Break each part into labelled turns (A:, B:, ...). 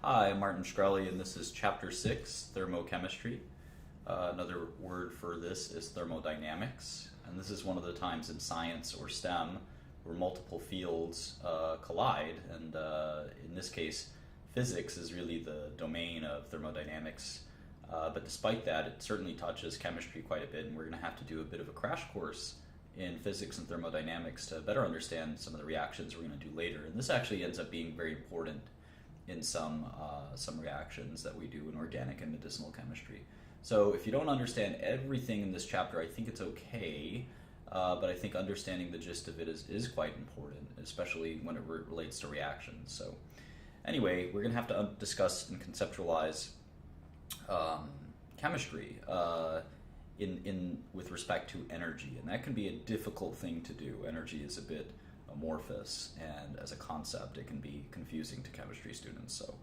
A: Hi, I'm Martin Shkreli, and this is Chapter 6, Thermochemistry. Another word for this is thermodynamics, and this is one of the times in science or STEM where multiple fields collide, and in this case, physics is really the domain of thermodynamics. But despite that, it certainly touches chemistry quite a bit, and we're going to have to do a bit of a crash course in physics and thermodynamics to better understand some of the reactions we're going to do later. And this actually ends up being very important in some reactions that we do in organic and medicinal chemistry. So if you don't understand everything in this chapter, I think it's okay, but I think understanding the gist of it is quite important, especially when it relates to reactions. So anyway, we're going to have to discuss and conceptualize chemistry with respect to energy, and that can be a difficult thing to do. Energy is a bit amorphous, and as a concept it can be confusing to chemistry students, so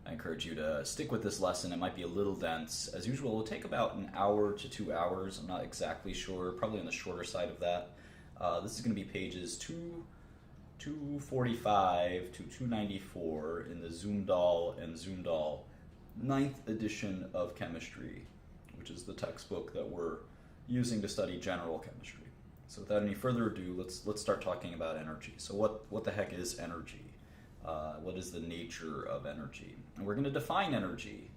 A: I encourage you to stick with this lesson. It might be a little dense. As usual, it will take about an hour to 2 hours. I'm not exactly sure, probably on the shorter side of that. This is going to be pages 245 to 294 in the Zoomdahl and Zoomdahl 9th edition of chemistry, which is the textbook that we're using to study general chemistry. So without any further ado, let's start talking about energy. So what the heck is energy? What is the nature of energy? And we're going to define energy,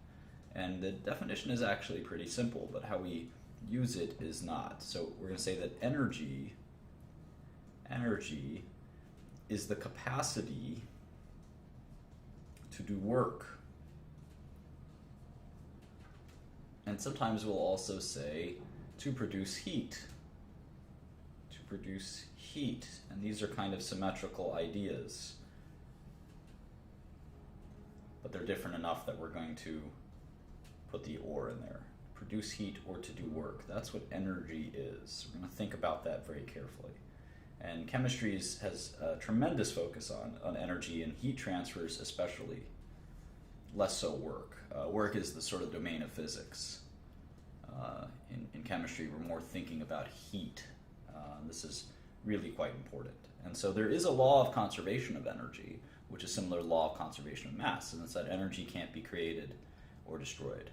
A: and the definition is actually pretty simple, but how we use it is not. So we're going to say that energy is the capacity to do work. And sometimes we'll also say to produce heat. And these are kind of symmetrical ideas, but they're different enough that we're going to put the or in there. Produce heat or to do work. That's what energy is. We're going to think about that very carefully. And chemistry has a tremendous focus on energy, and heat transfers especially, less so work. Work is the sort of domain of physics. In chemistry, we're more thinking about heat. This is really quite important. And so there is a law of conservation of energy, which is similar to law of conservation of mass, and it's that energy can't be created or destroyed.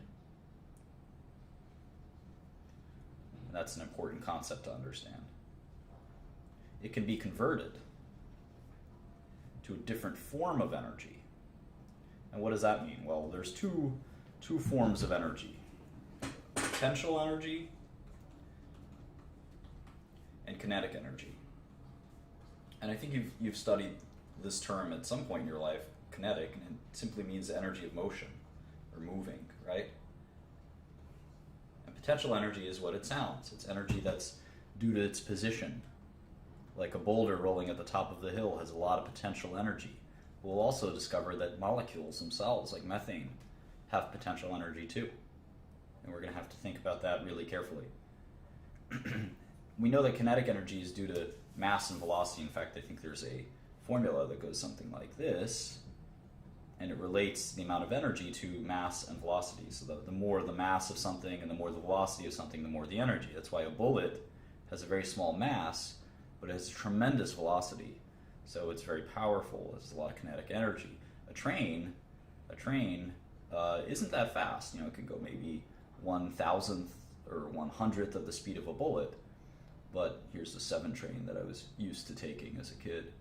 A: And that's an important concept to understand. It can be converted to a different form of energy. And what does that mean? Well, there's two forms of energy: potential energy and kinetic energy. And I think you've studied this term at some point in your life, kinetic, and it simply means the energy of motion or moving, right? And potential energy is what it sounds. It's energy that's due to its position. Like a boulder rolling at the top of the hill has a lot of potential energy. We'll also discover that molecules themselves, like methane, have potential energy too. And we're going to have to think about that really carefully. We know that kinetic energy is due to mass and velocity. In fact, I think there's a formula that goes something like this, and it relates the amount of energy to mass and velocity. So the more the mass of something and the more the velocity of something, the more the energy. That's why a bullet has a very small mass, but it has a tremendous velocity. So it's very powerful. There's a lot of kinetic energy. A train isn't that fast. It could go maybe 1,000th or 100th of the speed of a bullet. But here's the 7 train that I was used to taking as a kid.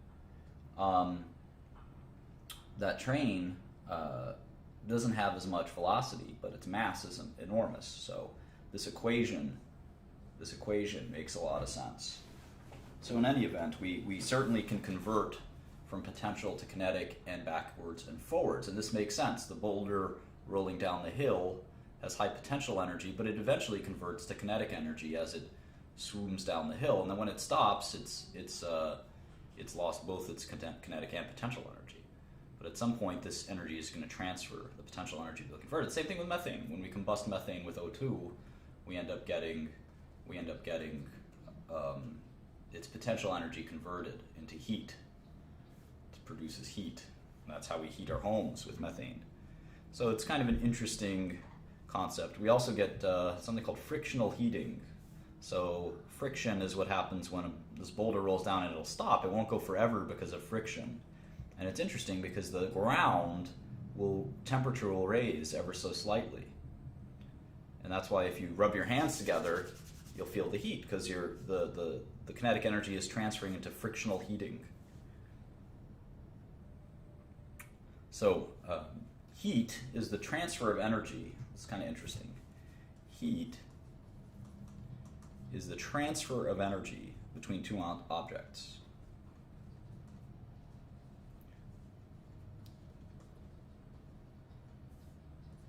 A: That train doesn't have as much velocity, but its mass is enormous. So this equation makes a lot of sense. So in any event, we certainly can convert from potential to kinetic and backwards and forwards, and this makes sense. The boulder rolling down the hill has high potential energy, but it eventually converts to kinetic energy as it swooms down the hill, and then when it stops, it's lost both its kinetic and potential energy. But at some point, this energy is going to transfer. The potential energy will convert it. Same thing with methane. When we combust methane with O2, we end up getting its potential energy converted into heat. It produces heat. And that's how we heat our homes, with methane. So it's kind of an interesting concept. We also get something called frictional heating. So friction is what happens when this boulder rolls down and it'll stop. It won't go forever because of friction. And it's interesting because the ground will temperature will raise ever so slightly. And that's why if you rub your hands together, you'll feel the heat, because the kinetic energy is transferring into frictional heating. So heat is the transfer of energy. It's kind of interesting. Heat is the transfer of energy between two objects.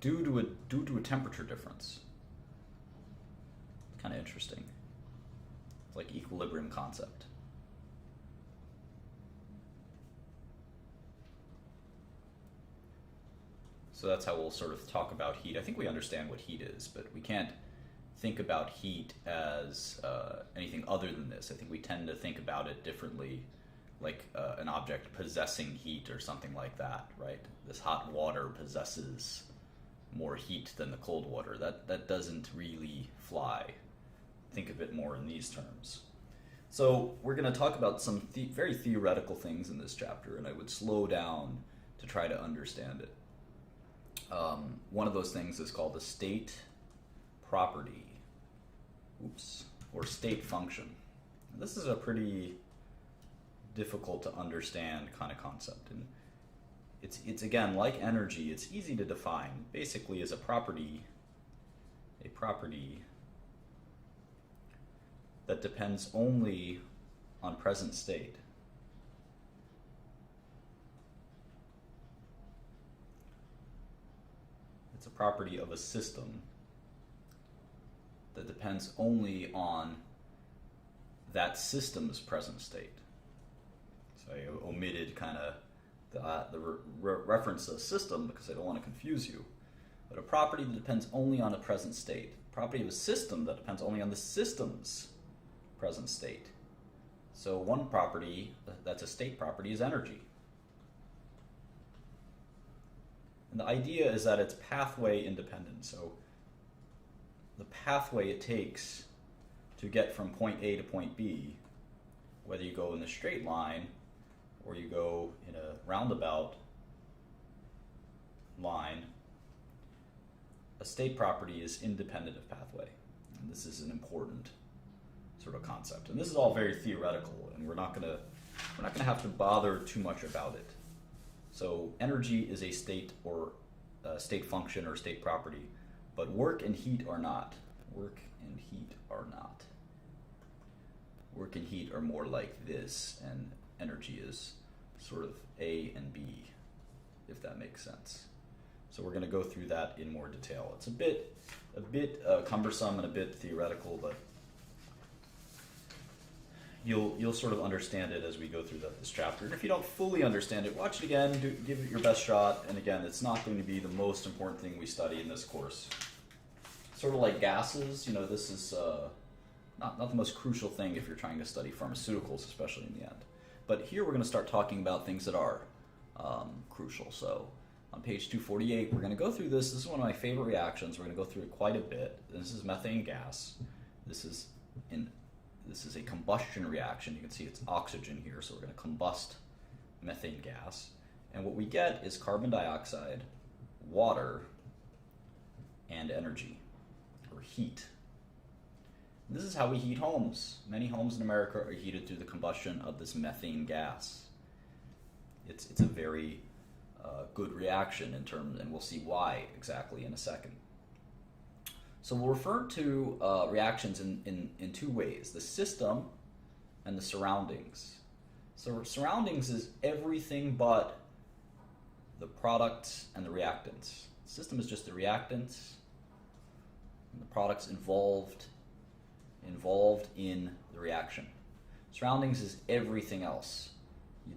A: Due to a temperature difference. It's kind of interesting. It's like equilibrium concept. So that's how we'll sort of talk about heat. I think we understand what heat is, but we can't think about heat as anything other than this. I think we tend to think about it differently, like an object possessing heat or something like that, right? This hot water possesses more heat than the cold water. That doesn't really fly. Think of it more in these terms. So we're going to talk about some very theoretical things in this chapter, and I would slow down to try to understand it. One of those things is called a state property, or state function. This is a pretty difficult to understand kind of concept, and it's again, like energy, it's easy to define. Basically, is a property that depends only on present state. It's a property of a system that depends only on that system's present state. So I omitted kind of the reference to a system because I don't want to confuse you. But a property that depends only on a present state. A property of a system that depends only on the system's present state. So one property that's a state property is energy. And the idea is that it's pathway independent. So the pathway it takes to get from point A to point B, whether you go in a straight line or you go in a roundabout line, a state property is independent of pathway. And this is an important sort of concept. And this is all very theoretical, and we're not gonna have to bother too much about it. So energy is a state or state function or state property, but work and heat are not. Work and heat are not. Work and heat are more like this, and energy is sort of A and B, if that makes sense. So we're going to go through that in more detail. It's a bit cumbersome and a bit theoretical, but you'll sort of understand it as we go through this chapter. And if you don't fully understand it, watch it again, give it your best shot. And again, it's not going to be the most important thing we study in this course. Sort of like gases, this is not the most crucial thing if you're trying to study pharmaceuticals, especially in the end. But here we're going to start talking about things that are crucial. So on page 248, we're going to go through this. This is one of my favorite reactions. We're going to go through it quite a bit. This is methane gas. This is a combustion reaction. You can see it's oxygen here, so we're going to combust methane gas. And what we get is carbon dioxide, water, and energy, or heat. And this is how we heat homes. Many homes in America are heated through the combustion of this methane gas. It's a very good reaction in terms, and we'll see why exactly in a second. So we'll refer to reactions in two ways, the system and the surroundings. So surroundings is everything but the products and the reactants. The system is just the reactants and the products involved in the reaction. Surroundings is everything else,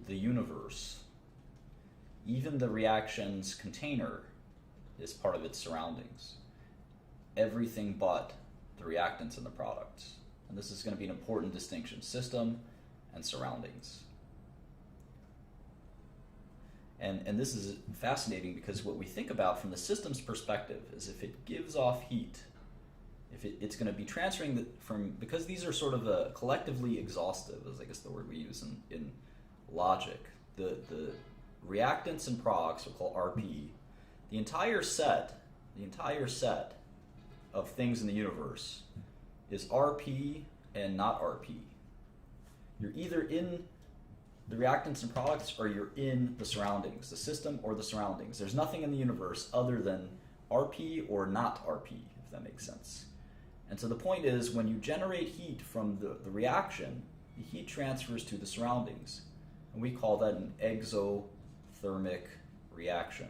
A: the universe. Even the reaction's container is part of its surroundings. Everything but the reactants and the products. And this is going to be an important distinction, system and surroundings. And this is fascinating because what we think about from the system's perspective is if it gives off heat, if it's going to be transferring because these are sort of collectively exhaustive, is I guess the word we use in logic. The reactants and products, we'll call RP, the entire set of things in the universe is RP and not RP. You're either in the reactants and products or you're in the surroundings, the system or the surroundings. There's nothing in the universe other than RP or not RP, if that makes sense. And so the point is, when you generate heat from the reaction, the heat transfers to the surroundings. And we call that an exothermic reaction.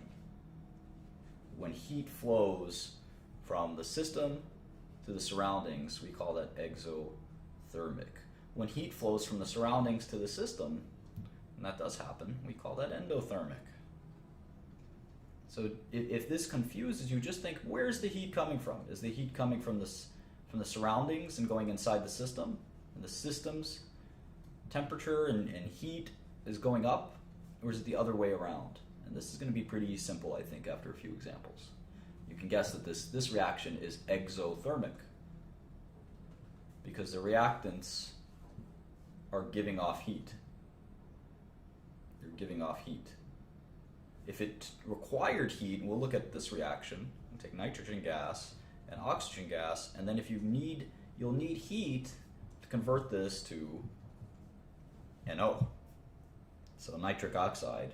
A: When heat flows from the system to the surroundings, we call that exothermic. When heat flows from the surroundings to the system, and that does happen, we call that endothermic. So if this confuses you, just think, where's the heat coming from? Is the heat coming from the surroundings and going inside the system? And the system's temperature and heat is going up? Or is it the other way around? And this is going to be pretty simple, I think, after a few examples. You can guess that this reaction is exothermic because the reactants are giving off heat. They're giving off heat. If it required heat, and we'll look at this reaction, we'll take nitrogen gas and oxygen gas, and then if you'll need heat to convert this to NO. So nitric oxide,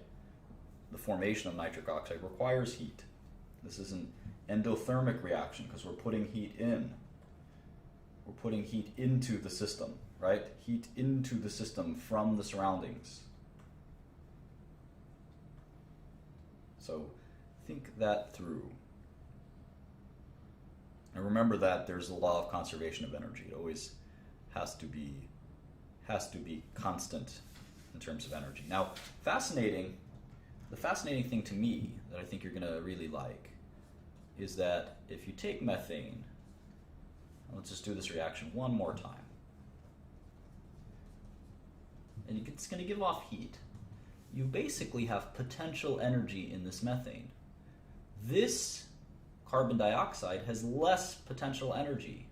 A: the formation of nitric oxide requires heat. This is an endothermic reaction because we're putting heat in. We're putting heat into the system, right? Heat into the system from the surroundings. So think that through. And remember that there's a law of conservation of energy. It always has to be constant in terms of energy. Now, the fascinating thing to me that I think you're going to really like is that if you take methane, let's just do this reaction one more time, and it's going to give off heat. You basically have potential energy in this methane. This carbon dioxide has less potential energy.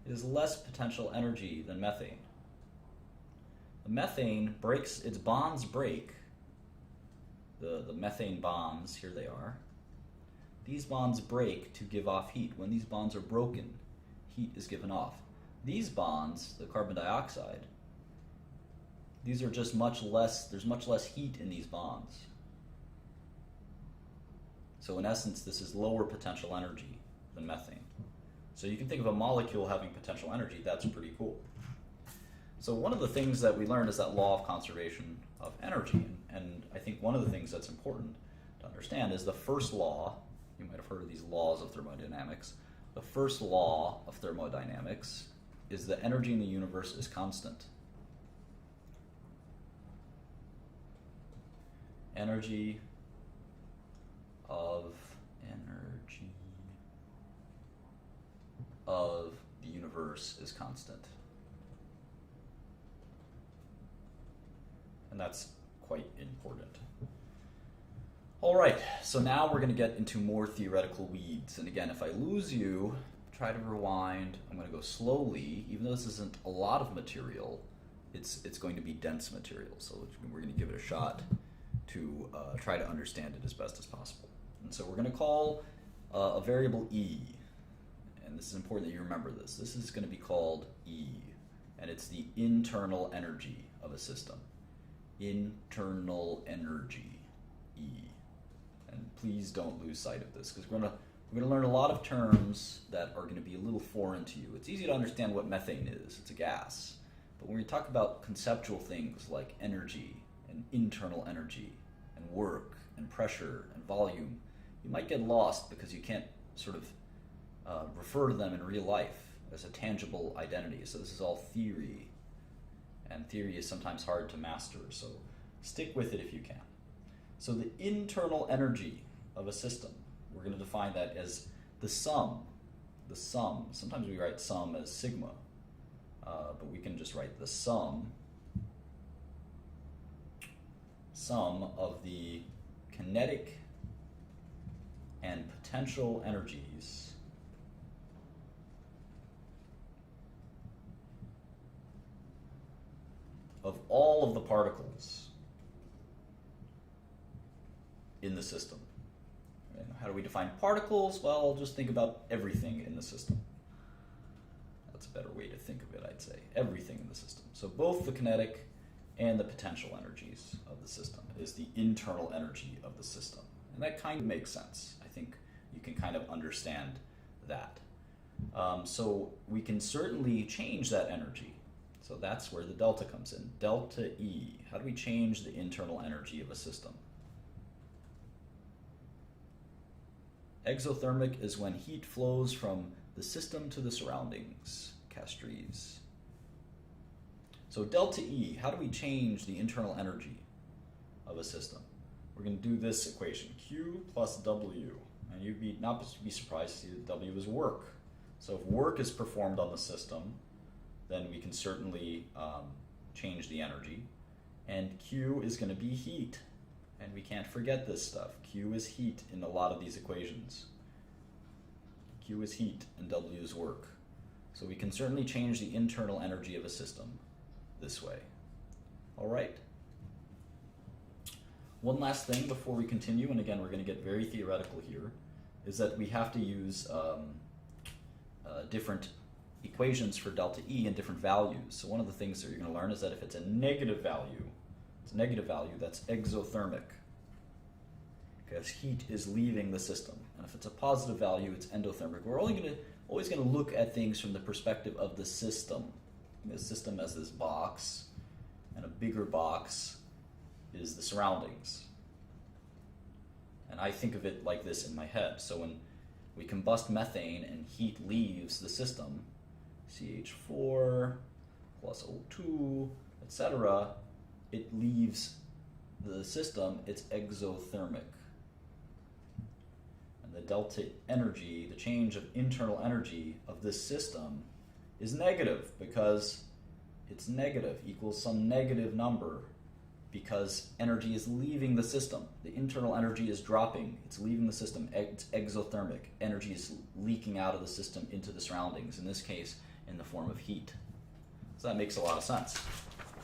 A: It has less potential energy than methane. The methane breaks, its bonds break. The methane bonds, here they are. These bonds break to give off heat. When these bonds are broken, heat is given off. These bonds, the carbon dioxide, these are just there's much less heat in these bonds. So in essence, this is lower potential energy than methane. So you can think of a molecule having potential energy. That's pretty cool. So one of the things that we learned is that law of conservation of energy. And I think one of the things that's important to understand is the first law. You might have heard of these laws of thermodynamics. The first law of thermodynamics is that energy in the universe is constant. Energy of the universe is constant. And that's quite important. All right, so now we're going to get into more theoretical weeds. And again, if I lose you, try to rewind. I'm going to go slowly. Even though this isn't a lot of material, it's going to be dense material. So we're going to give it a shot to try to understand it as best as possible. And so we're going to call a variable E. And this is important that you remember this. This is going to be called E. And it's the internal energy of a system. Internal energy, E. And please don't lose sight of this, because we're going to learn a lot of terms that are going to be a little foreign to you. It's easy to understand what methane is. It's a gas. But when we talk about conceptual things like energy and internal energy and work and pressure and volume, you might get lost because you can't sort of refer to them in real life as a tangible identity. So this is all theory, and theory is sometimes hard to master, so stick with it if you can. So the internal energy of a system, we're going to define that as the sum. Sometimes we write sum as sigma, but we can just write the sum of the kinetic and potential energies of all of the particles in the system. Okay? How do we define particles? Well, just think about everything in the system. That's a better way to think of it, I'd say. Everything in the system. So both the kinetic and the potential energies of the system is the internal energy of the system. And that kind of makes sense. I think you can kind of understand that. So we can certainly change that energy. So that's where the delta comes in. Delta E. How do we change the internal energy of a system? Exothermic is when heat flows from the system to the surroundings. Castries. So delta E, how do we change the internal energy of a system? We're going to do this equation, Q plus W. And you'd not be surprised to see that W is work. So if work is performed on the system, then we can certainly change the energy. And Q is going to be heat. And we can't forget this stuff. Q is heat in a lot of these equations. Q is heat and W is work. So we can certainly change the internal energy of a system this way. All right. One last thing before we continue, and again, we're going to get very theoretical here, is that we have to use different equations for delta E and different values. So one of the things that you're going to learn is that if it's a negative value, that's exothermic, because heat is leaving the system. And if it's a positive value, it's endothermic. We're always going to look at things from the perspective of the system. The system as this box, and a bigger box is the surroundings. And I think of it like this in my head. So when we combust methane and heat leaves the system, CH4 plus O2, etc., it leaves the system, it's exothermic. And the delta energy, the change of internal energy of this system, is negative, because it's negative, equals some negative number, because energy is leaving the system. The internal energy is dropping, it's leaving the system, it's exothermic. Energy is leaking out of the system into the surroundings, in this case, in the form of heat. So that makes a lot of sense.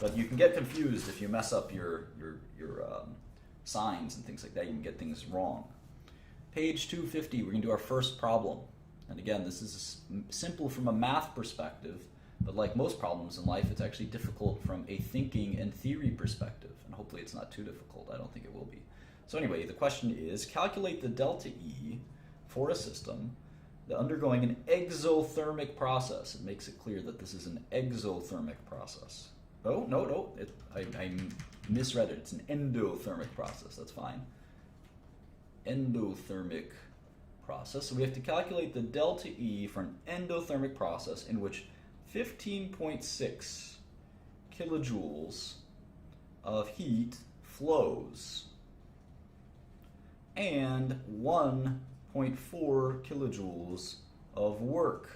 A: But you can get confused if you mess up your signs and things like that. You can get things wrong. Page 250, we're going to do our first problem. And again, this is simple from a math perspective, but like most problems in life, it's actually difficult from a thinking and theory perspective. And hopefully it's not too difficult. I don't think it will be. So anyway, the question is, calculate the delta E for a system that undergoing an exothermic process. It makes it clear that this is an exothermic process. Oh, no, I misread it. It's an endothermic process. That's fine. Endothermic process. So we have to calculate the delta E for an endothermic process in which 15.6 kilojoules of heat flows and 1.4 kilojoules of work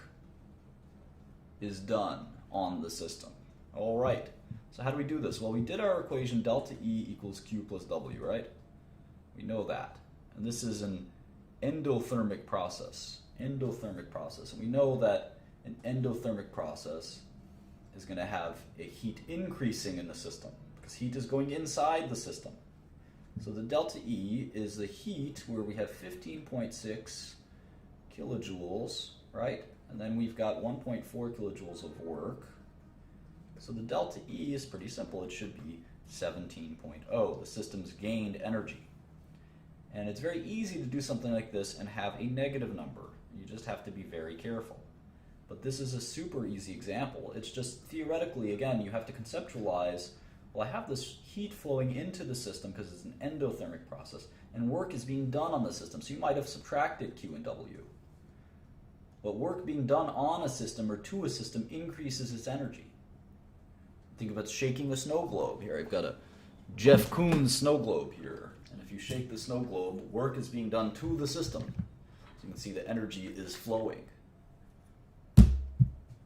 A: is done on the system. All right. So how do we do this? Well, we did our equation delta E equals Q plus W, right? We know that. And this is an endothermic process. Endothermic process. And we know that an endothermic process is going to have a heat increasing in the system because heat is going inside the system. So the delta E is the heat where we have 15.6 kilojoules, right? And then we've got 1.4 kilojoules of work. So the delta E is pretty simple. It should be 17.0. The system's gained energy. And it's very easy to do something like this and have a negative number. You just have to be very careful. But this is a super easy example. It's just theoretically, again, you have to conceptualize, well, I have this heat flowing into the system because it's an endothermic process, and work is being done on the system. So you might have subtracted Q and W. But work being done on a system or to a system increases its energy. Think of it shaking the snow globe. Here, I've got a Jeff Koons snow globe here. And if you shake the snow globe, work is being done to the system. So you can see the energy is flowing.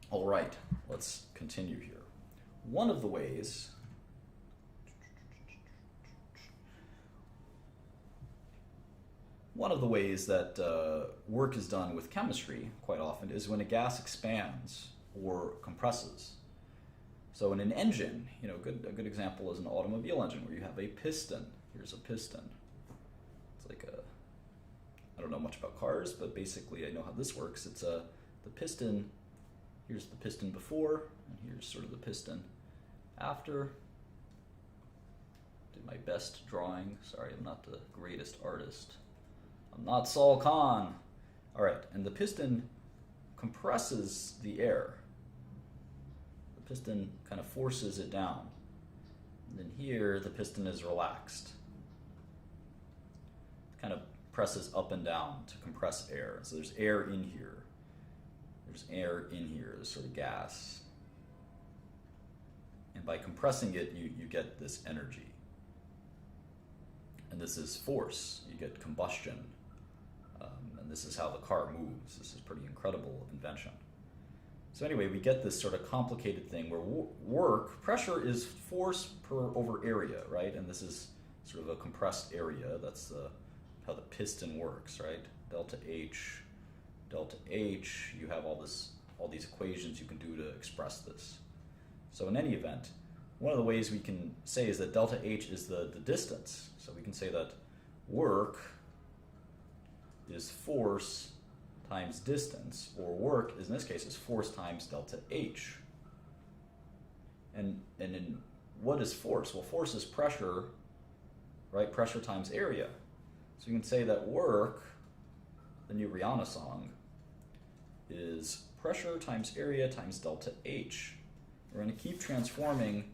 A: All right, let's continue here. One of the ways that work is done with chemistry quite often is when a gas expands or compresses. So in an engine, a good example is an automobile engine where you have a piston. Here's a piston. It's like a, much about cars, but basically I know how this works. It's the piston, here's the piston before, and here's sort of the piston after. Did my best drawing. Sorry, I'm not the greatest artist. I'm not Saul Khan. All right, and the piston compresses the air. The piston kind of forces it down. And then here, the piston is relaxed. It kind of presses up and down to compress air. So there's air in here. There's air in here, there's sort of gas. And by compressing it, you get this energy. And this is force. You get combustion. And this is how the car moves. This is a pretty incredible invention. So anyway, we get this sort of complicated thing where pressure is force over area, right? And this is sort of a compressed area. That's how the piston works, right? Delta H, you have all these equations you can do to express this. So in any event, one of the ways we can say is that delta H is the distance. So we can say that work is force times distance, or work is, in this case, is force times delta H. And in what is force? Well, force is pressure, right? Pressure times area. So you can say that work, the new Rihanna song, is pressure times area times delta H. We're going to keep transforming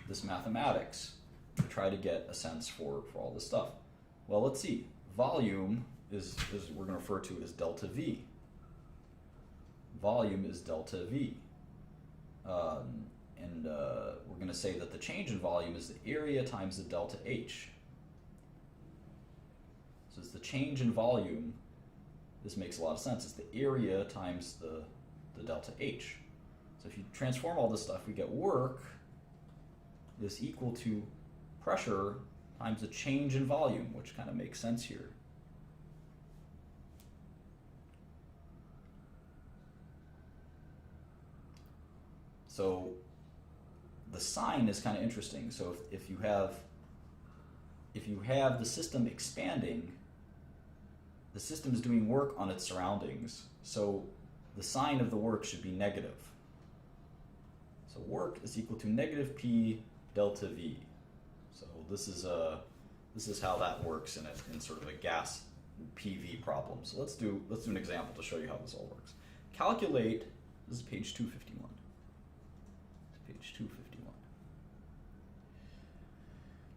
A: this mathematics to try to get a sense for all this stuff. Well, let's see. Volume is we're going to refer to as delta V. Volume is delta V. We're going to say that the change in volume is the area times the delta H. So it's the change in volume. This makes a lot of sense. It's the area times the delta H. So if you transform all this stuff, we get work is equal to pressure times the change in volume, which kind of makes sense here. So the sign is kind of interesting. So if you have the system expanding, the system is doing work on its surroundings. So the sign of the work should be negative. So work is equal to negative P delta V. So this is how that works in sort of a gas PV problem. So let's do an example to show you how this all works. Calculate. This is page 251. Page 251.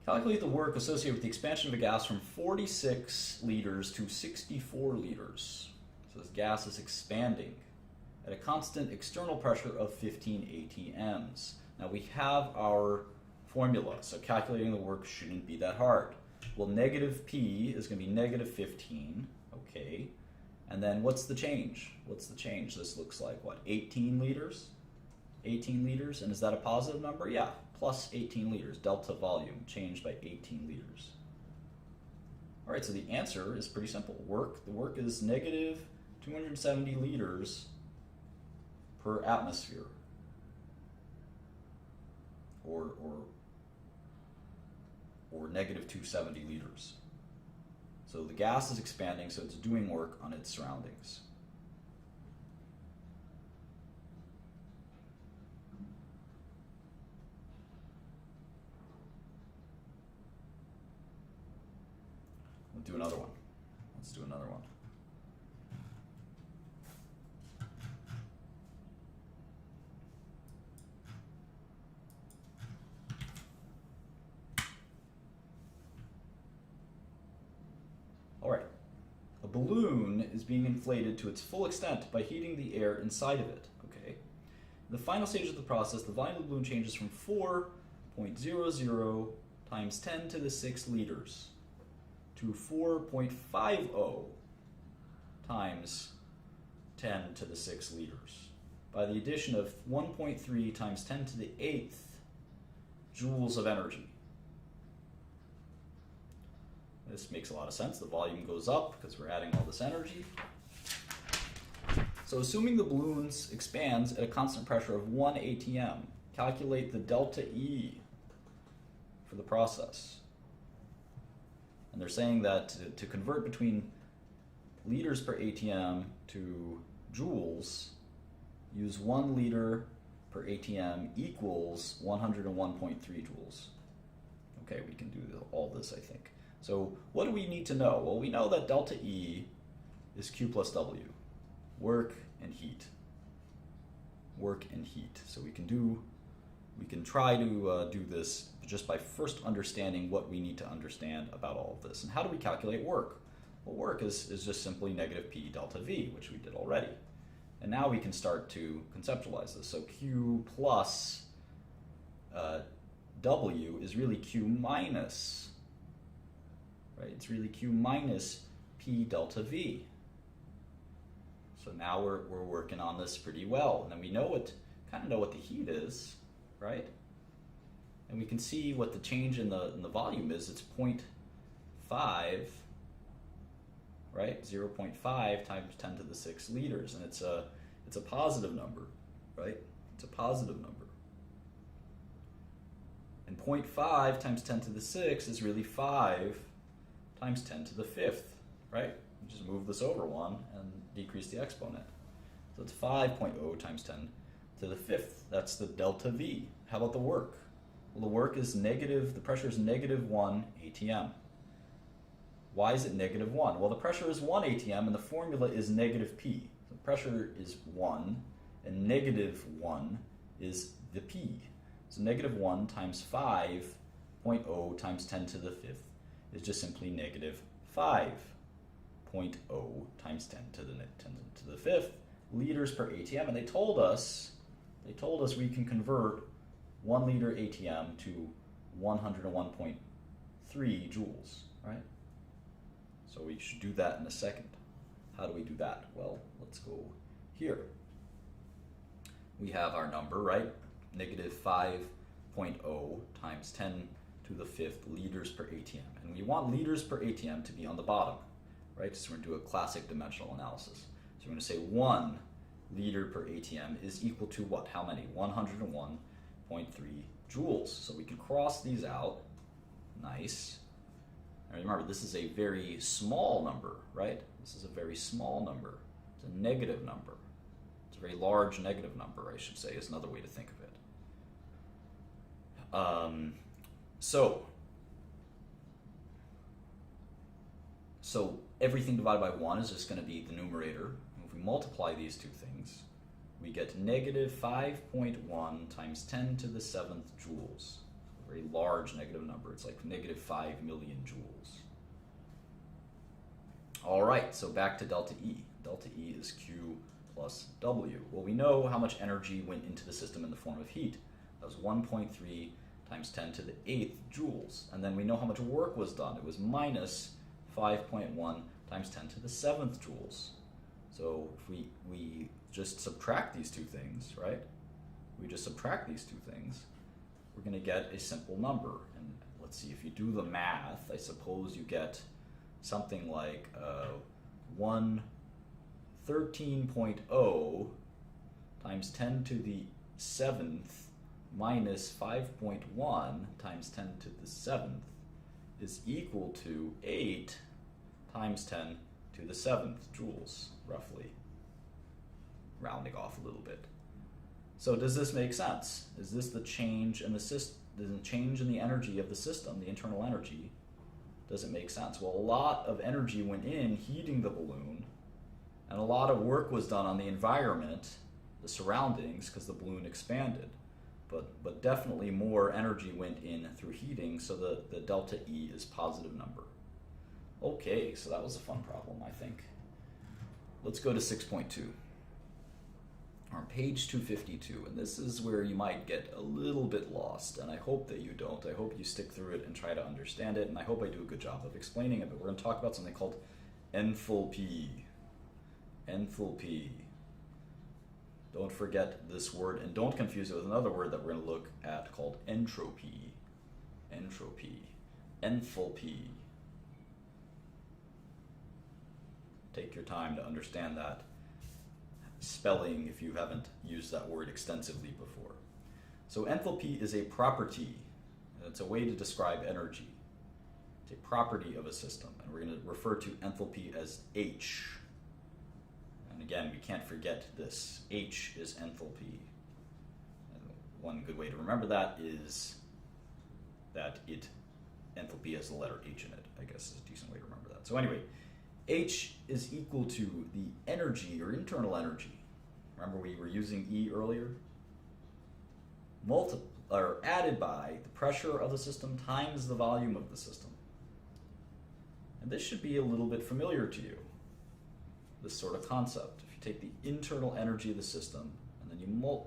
A: Calculate the work associated with the expansion of a gas from 46 liters to 64 liters. So this gas is expanding at a constant external pressure of 15 atms. Now we have our formula, so calculating the work shouldn't be that hard. Well, negative P is going to be negative 15, okay. And then what's the change? What's the change? This looks like what, 18 liters? 18 liters, and is that a positive number? Yeah, plus 18 liters, delta volume, changed by 18 liters. All right, so the answer is pretty simple. The work is negative 270 liters per atmosphere, or negative 270 liters. So the gas is expanding, so it's doing work on its surroundings. We'll do another one. Let's do another one. All right. A balloon is being inflated to its full extent by heating the air inside of it. Okay. In the final stage of the process, the volume of the balloon changes from 4.00 times 10 to the 6 liters to 4.50 times 10 to the 6 liters by the addition of 1.3 times 10 to the 8th joules of energy. This makes a lot of sense. The volume goes up because we're adding all this energy. So assuming the balloon expands at a constant pressure of 1 atm, calculate the delta E for the process. And they're saying that to convert between liters per ATM to joules, use 1 liter per ATM equals 101.3 joules. Okay, we can do all this, I think. So what do we need to know? Well, we know that delta E is Q plus W, work and heat. Work and heat. So we can try to do this just by first understanding what we need to understand about all of this. And how do we calculate work? Well, work is just simply negative P delta V, which we did already. And now we can start to conceptualize this. So Q plus W is really Q minus, right? It's really Q minus P delta V. So now we're working on this pretty well. And then we kind of know what the heat is, right? And we can see what the change in the volume is. It's 0.5, right? 0.5 times 10 to the 6 liters. And it's a positive number, right? It's a positive number. And 0.5 times 10 to the 6 is really 5 times 10 to the 5th, right? You just move this over 1 and decrease the exponent. So it's 5.0 times 10 to the 5th. That's the delta V. How about the work? Well, the work is negative, the pressure is negative 1 ATM. Why is it negative 1? Well, the pressure is 1 ATM and the formula is negative P. The pressure is 1 and negative 1 is the P. So negative 1 times 5.0 times 10 to the 5th is just simply negative 5.0 times 10 to the 5th liters per ATM. And they told us we can convert 1 liter ATM to 101.3 joules, right? So we should do that in a second. How do we do that? Well, let's go here. We have our number, right? Negative 5.0 times 10 to the 5th liters per ATM. And we want liters per ATM to be on the bottom, right? So we're going to do a classic dimensional analysis. So we're going to say 1 liter per ATM is equal to what? How many? 101.3 joules. So we can cross these out. Nice. And remember, this is a very small number, right? This is a very small number. It's a negative number. It's a very large negative number, I should say, is another way to think of it. So everything divided by 1 is just going to be the numerator. And if we multiply these two things, we get negative 5.1 times 10 to the 7th joules. A very large negative number. It's like negative 5 million joules. All right, so back to delta E. Delta E is Q plus W. Well, we know how much energy went into the system in the form of heat. That was 1.3 times 10 to the 8th joules. And then we know how much work was done. It was minus 5.1 times 10 to the 7th joules. So if we just subtract these two things, right? We just subtract these two things, we're going to get a simple number. And let's see, if you do the math, I suppose you get something like 113.0 times 10 to the 7th minus 5.1 times 10 to the 7th is equal to 8 times 10 to the 7th joules, roughly, rounding off a little bit. So does this make sense? Is this the change in the system? The change in the energy of the system, the internal energy? Does it make sense? Well, a lot of energy went in heating the balloon, and a lot of work was done on the environment, the surroundings, because the balloon expanded. But definitely more energy went in through heating, so the delta E is positive number. Okay, so that was a fun problem, I think. Let's go to 6.2. On page 252, and this is where you might get a little bit lost, and I hope that you don't. I hope you stick through it and try to understand it, and I hope I do a good job of explaining it, but we're going to talk about something called enthalpy. Enthalpy. Don't forget this word, and don't confuse it with another word that we're going to look at called entropy. Entropy. Enthalpy. Take your time to understand that spelling if you haven't used that word extensively before. So enthalpy is a property. It's a way to describe energy. It's a property of a system, and we're going to refer to enthalpy as H. And again, we can't forget this. H is enthalpy. And one good way to remember that is that enthalpy has the letter H in it, I guess is a decent way to remember that. So anyway, H is equal to the energy or internal energy. Remember we were using E earlier? Added by the pressure of the system times the volume of the system. And this should be a little bit familiar to you, this sort of concept. If you take the internal energy of the system and then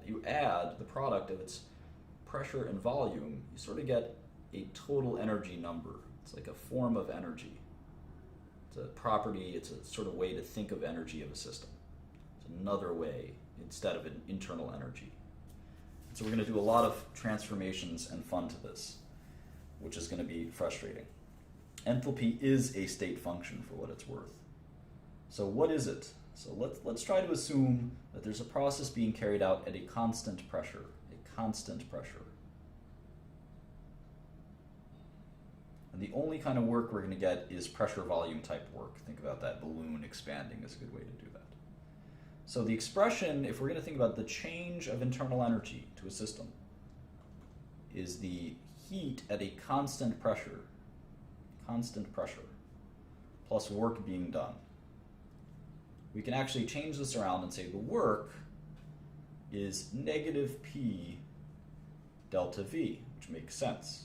A: you add the product of its pressure and volume, you sort of get a total energy number. It's like a form of energy. It's a property, it's a sort of way to think of energy of a system. It's another way instead of an internal energy. So we're going to do a lot of transformations and fun to this, which is going to be frustrating. Enthalpy is a state function for what it's worth. So what is it? So let's try to assume that there's a process being carried out at a constant pressure. A constant pressure. And the only kind of work we're going to get is pressure volume type work. Think about that. Balloon expanding is a good way to do that. So the expression, if we're going to think about the change of internal energy to a system, is the heat at a constant pressure, plus work being done. We can actually change this around and say the work is negative P delta V, which makes sense.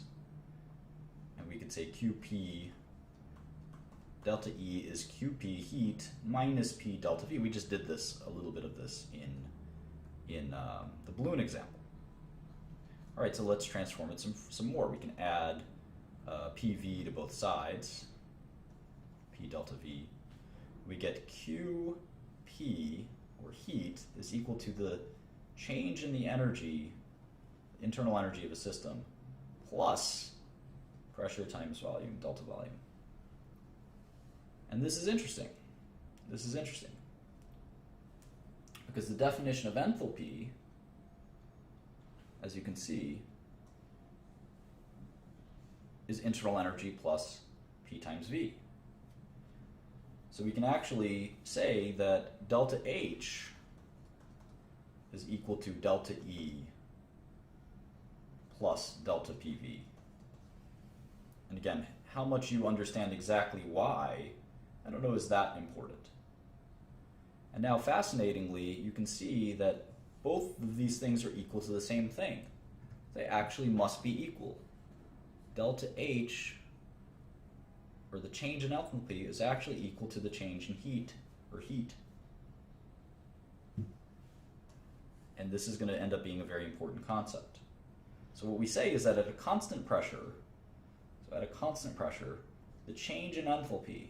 A: And we could say QP delta E is QP heat minus P delta V. We just did this, a little bit of this in the balloon example. All right, so let's transform it some more. We can add PV to both sides, P delta V. We get QP, or heat, is equal to the change in the energy, internal energy of a system, plus pressure times volume, delta volume. And this is interesting. This is interesting. Because the definition of enthalpy, as you can see, is internal energy plus P times V. So we can actually say that delta H is equal to delta E plus delta PV. And again, how much you understand exactly why, I don't know is that important. And now fascinatingly, you can see that both of these things are equal to the same thing. They actually must be equal. Delta H, or the change in enthalpy, is actually equal to the change in heat, or heat. And this is going to end up being a very important concept. So what we say is that at a constant pressure, the change in enthalpy,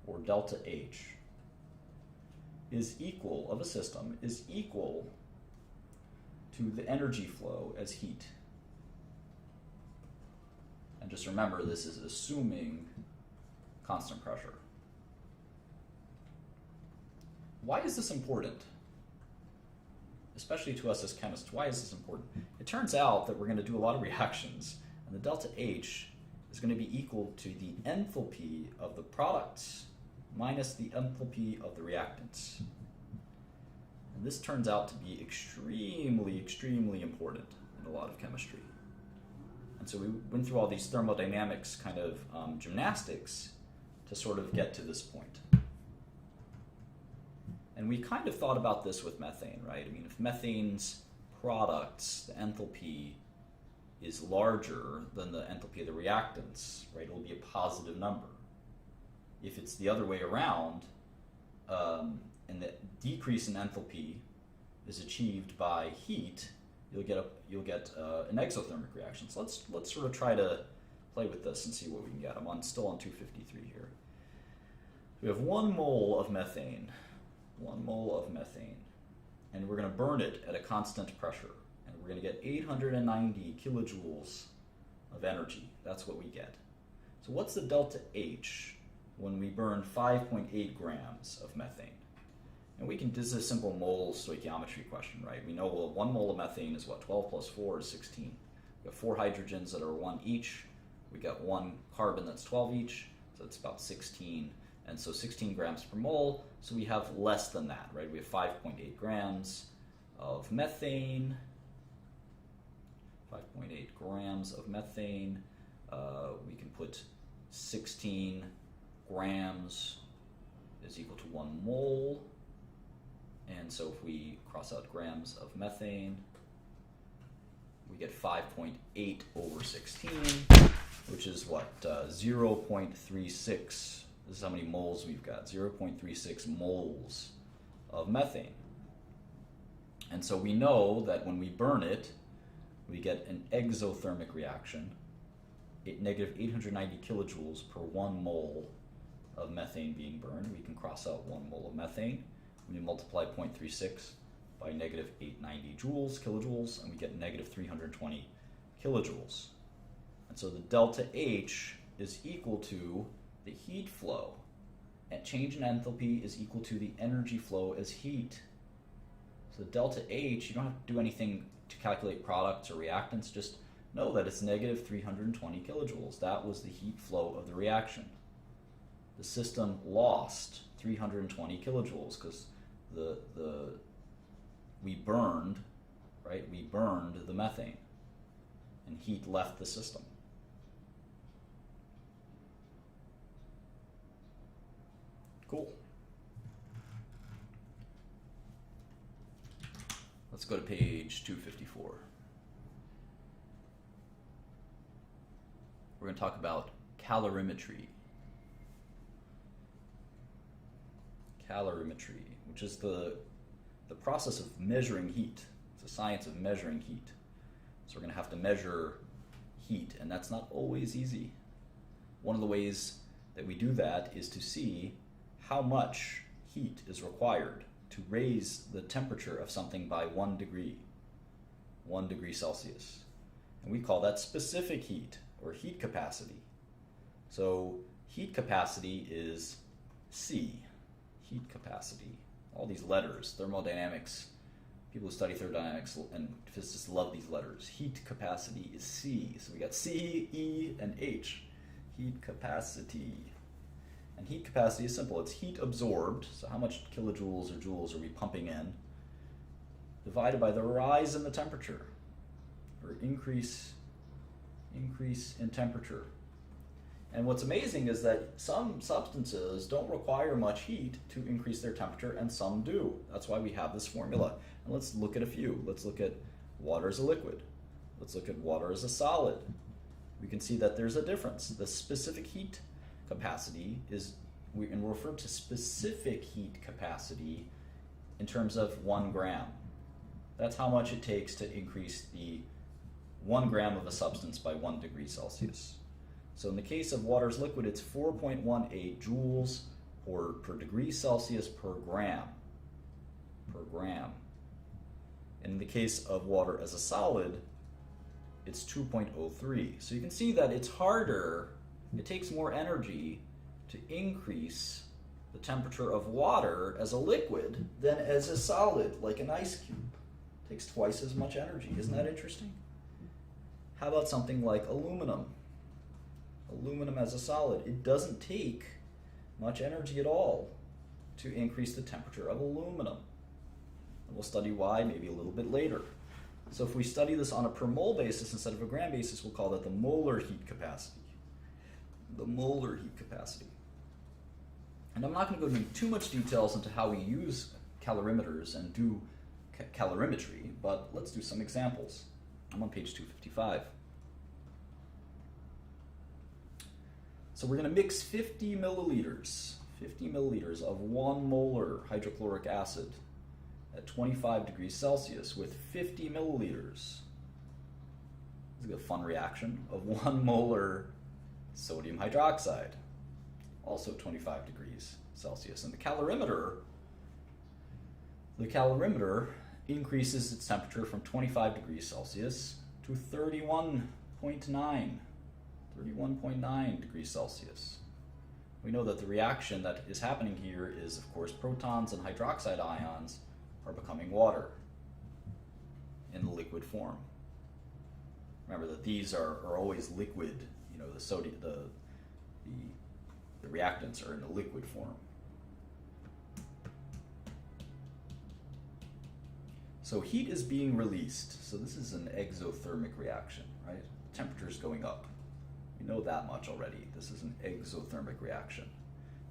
A: or delta H, is equal, of a system, is equal to the energy flow as heat. And just remember, this is assuming constant pressure. Why is this important? Especially to us as chemists, why is this important? It turns out that we're going to do a lot of reactions, and the delta H is going to be equal to the enthalpy of the products minus the enthalpy of the reactants. And this turns out to be extremely, extremely important in a lot of chemistry. And so we went through all these thermodynamics kind of gymnastics to sort of get to this point. And we kind of thought about this with methane, right? I mean, if methane's products, the enthalpy is larger than the enthalpy of the reactants, right, it'll be a positive number. If it's the other way around, and the decrease in enthalpy is achieved by heat, you'll get an exothermic reaction. So let's sort of try to play with this and see what we can get. I'm still on 253 here. We have 1 mole of methane. 1 mole of methane, and we're going to burn it at a constant pressure, and we're going to get 890 kilojoules of energy. That's what we get. So what's the delta H when we burn 5.8 grams of methane? And this is a simple mole stoichiometry question, right? We know, well, 1 mole of methane is what? 12 plus 4 is 16. We have 4 hydrogens that are 1 each. We got 1 carbon that's 12 each, so it's about 16. And so 16 grams per mole, so we have less than that, right? We have 5.8 grams of methane. 5.8 grams of methane. We can put 16 grams is equal to 1 mole. And so if we cross out grams of methane, we get 5.8 over 16, which is what? 0.36. This is how many moles we've got. 0.36 moles of methane. And so we know that when we burn it, we get an exothermic reaction, negative 890 kilojoules per 1 mole of methane being burned. We can cross out 1 mole of methane. We multiply 0.36 by negative 890 kilojoules, and we get negative 320 kilojoules. And so the delta H is equal to the heat flow, and change in enthalpy is equal to the energy flow as heat. So the delta H, you don't have to do anything to calculate products or reactants, just know that it's negative 320 kilojoules. That was the heat flow of the reaction. The system lost 320 kilojoules because we burned, right? We burned the methane, and heat left the system. Cool. Let's go to page 254. We're going to talk about calorimetry. Calorimetry, which is the process of measuring heat. It's a science of measuring heat. So we're going to have to measure heat, and that's not always easy. One of the ways that we do that is to see how much heat is required to raise the temperature of something by 1 degree Celsius. And we call that specific heat, or heat capacity. So heat capacity is C, heat capacity. All these letters, thermodynamics, people who study thermodynamics and physicists love these letters. Heat capacity is C. So we got C, E, and H, heat capacity. And heat capacity is simple. It's heat absorbed, so how much kilojoules or joules are we pumping in, divided by the rise in the temperature, or increase in temperature. And what's amazing is that some substances don't require much heat to increase their temperature, and some do. That's why we have this formula. And let's look at a few. Let's look at water as a liquid. Let's look at water as a solid. We can see that there's a difference. The specific heat capacity we refer to specific heat capacity in terms of 1 gram. That's how much it takes to increase the 1 gram of a substance by 1 degree Celsius. So in the case of water as liquid, it's 4.18 joules per degree Celsius per gram. And in the case of water as a solid, it's 2.03. So you can see that it's harder, it takes more energy to increase the temperature of water as a liquid than as a solid, like an ice cube. It takes twice as much energy. Isn't that interesting? How about something like aluminum? Aluminum as a solid. It doesn't take much energy at all to increase the temperature of aluminum. And we'll study why maybe a little bit later. So if we study this on a per mole basis instead of a gram basis, we'll call that the molar heat capacity. The molar heat capacity. And I'm not going to go into too much details into how we use calorimeters and do calorimetry, but let's do some examples. I'm on page 255. So we're going to mix 50 milliliters of 1 molar hydrochloric acid at 25 degrees Celsius with 50 milliliters. This is a fun reaction of 1 molar sodium hydroxide, also 25 degrees Celsius. And the calorimeter increases its temperature from 25 degrees Celsius to 31.9 degrees Celsius. we know that the reaction that is happening here is, of course, protons and hydroxide ions are becoming water in the liquid form. Remember that these are always liquid. You know, the sodium, the reactants are in a liquid form. So heat is being released. So this is an exothermic reaction, right? The temperature is going up. We know that much already. This is an exothermic reaction.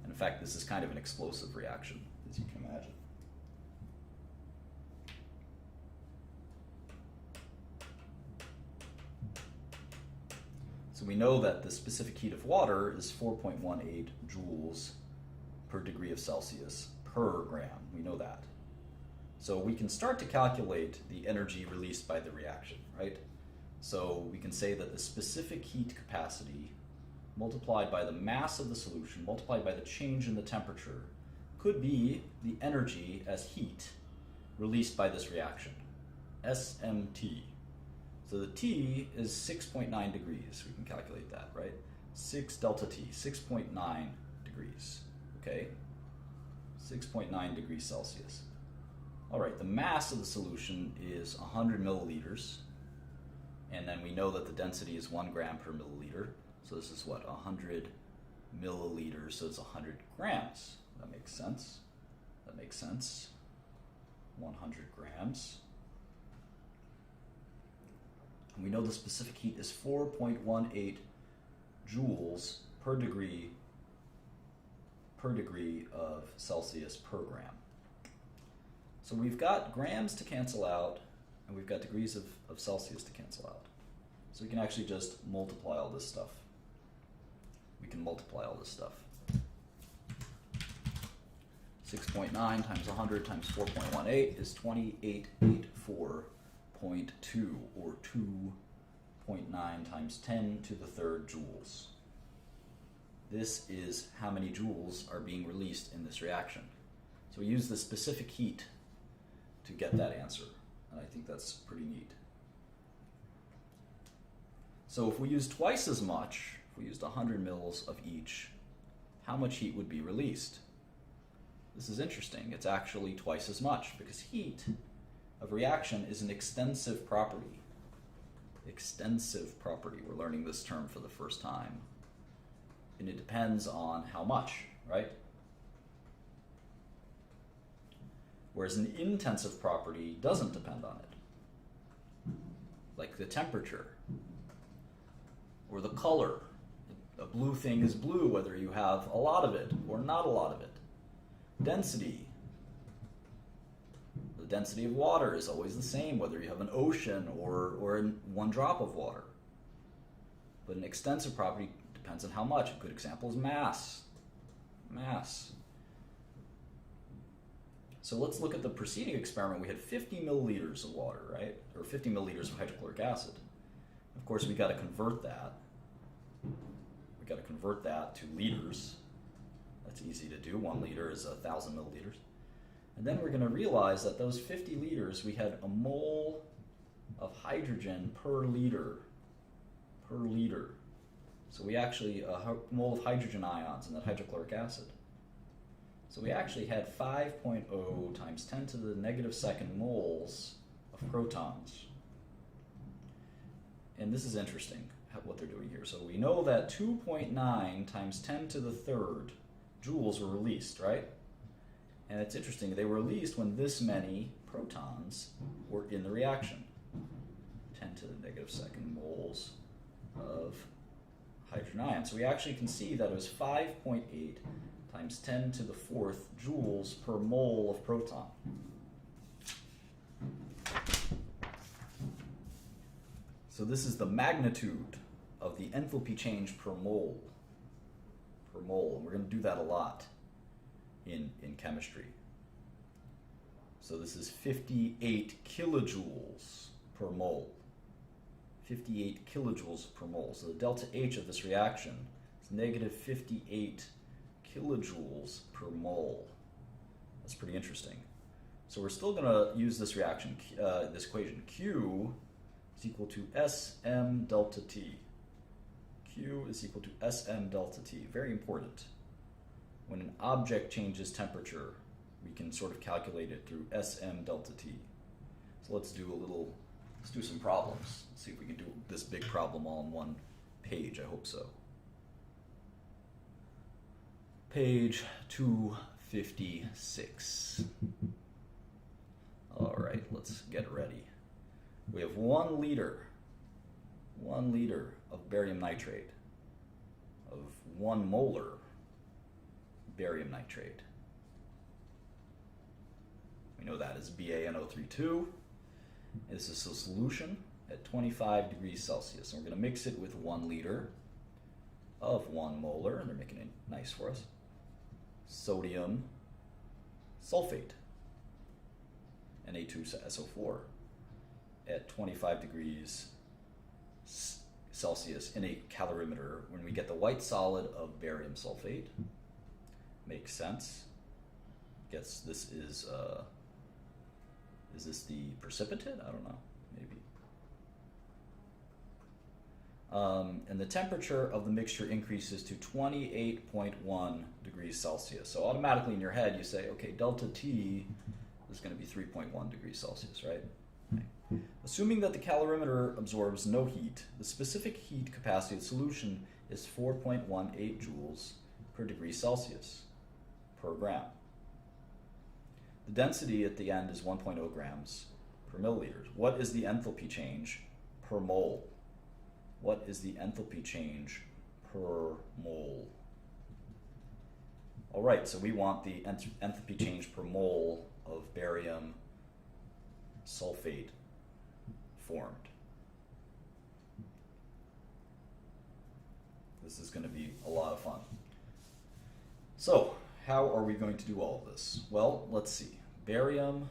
A: And in fact, this is kind of an explosive reaction, as you can imagine. So we know that the specific heat of water is 4.18 joules per degree of Celsius per gram. We know that. So we can start to calculate the energy released by the reaction, right? So we can say that the specific heat capacity multiplied by the mass of the solution multiplied by the change in the temperature could be the energy as heat released by this reaction, SMT. So the T is 6.9 degrees. We can calculate that, right? 6 delta T, 6.9 degrees, okay? 6.9 degrees Celsius. All right, the mass of the solution is 100 milliliters, and then we know that the density is 1 gram per milliliter. So this is what, 100 milliliters, so it's 100 grams. That makes sense. That makes sense. 100 grams. And we know the specific heat is 4.18 joules per degree of Celsius per gram. So we've got grams to cancel out, and we've got degrees of Celsius to cancel out. So we can actually just multiply all this stuff. We can multiply all this stuff. 6.9 times 100 times 4.18 is 2884.2, or 2.9 times 10 to the third joules. This is how many joules are being released in this reaction. So we use the specific heat to get that answer, and I think that's pretty neat. So if we use twice as much, if we used 100 mils of each, how much heat would be released? This is interesting. It's actually twice as much, because heat of reaction is an extensive property. Extensive property. We're learning this term for the first time. And it depends on how much, right? Whereas an intensive property doesn't depend on it. Like the temperature, or the color. A blue thing is blue whether you have a lot of it or not a lot of it. Density. The density of water is always the same whether you have an ocean or one drop of water. But an extensive property depends on how much. A good example is mass. Mass. So let's look at the preceding experiment. We had 50 milliliters of water, right? Or 50 milliliters of hydrochloric acid. Of course, we got to convert that. We got to convert that to liters. That's easy to do. 1 liter is 1,000 milliliters. And then we're going to realize that those 50 liters, we had a mole of hydrogen per liter. Per liter. So we actually, a mole of hydrogen ions in that hydrochloric acid. So we actually had 5.0 times 10 to the negative second moles of protons. And this is interesting, what they're doing here. So we know that 2.9 times 10 to the third joules were released, right? And it's interesting, they were released when this many protons were in the reaction. 10 to the negative second moles of hydrogen ions. So we actually can see that it was 5.8 times 10 to the fourth joules per mole of proton. So this is the magnitude of the enthalpy change per mole. Per mole, and we're going to do that a lot in chemistry. So this is 58 kilojoules per mole. 58 kilojoules per mole. So the delta H of this reaction is negative 58 kilojoules per mole. That's pretty interesting. So we're still going to use this reaction, this equation. Q is equal to Sm delta T. Q is equal to Sm delta T. Very important. when an object changes temperature, we can sort of calculate it through Sm delta T. So let's do some problems. Let's see if we can do this big problem all in one page. I hope so. Page 256. All right, let's get ready. We have 1 liter of barium nitrate, of 1 molar barium nitrate. We know that is BaNO32. This is a solution at 25 degrees Celsius. And we're going to mix it with 1 liter of 1 molar, and they're making it nice for us, sodium sulfate, Na2SO4, at 25 degrees Celsius in a calorimeter. When we get the white solid of barium sulfate, makes sense. Guess this is this the precipitate? I don't know, maybe. And the temperature of the mixture increases to 28.1 degrees Celsius. So automatically in your head you say, okay, delta T is going to be 3.1 degrees Celsius, right? Okay. Assuming that the calorimeter absorbs no heat, the specific heat capacity of the solution is 4.18 joules per degree Celsius per gram. The density at the end is 1.0 grams per milliliter. What is the enthalpy change per mole? What is the enthalpy change per mole? All right, so we want the enthalpy change per mole of barium sulfate formed. This is going to be a lot of fun. So, how are we going to do all of this? Well, let's see. Barium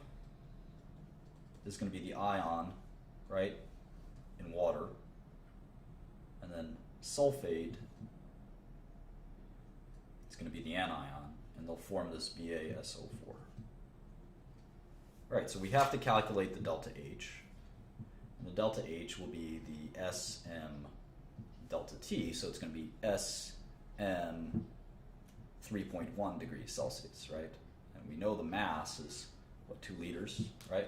A: is going to be the ion, right, in water. And then sulfate is going to be the anion, and they'll form this BaSO4. Right, so we have to calculate the delta H. And the delta H will be the Sm delta T, so it's going to be Sm 3.1 degrees Celsius, right? And we know the mass is, what, 2 liters, right?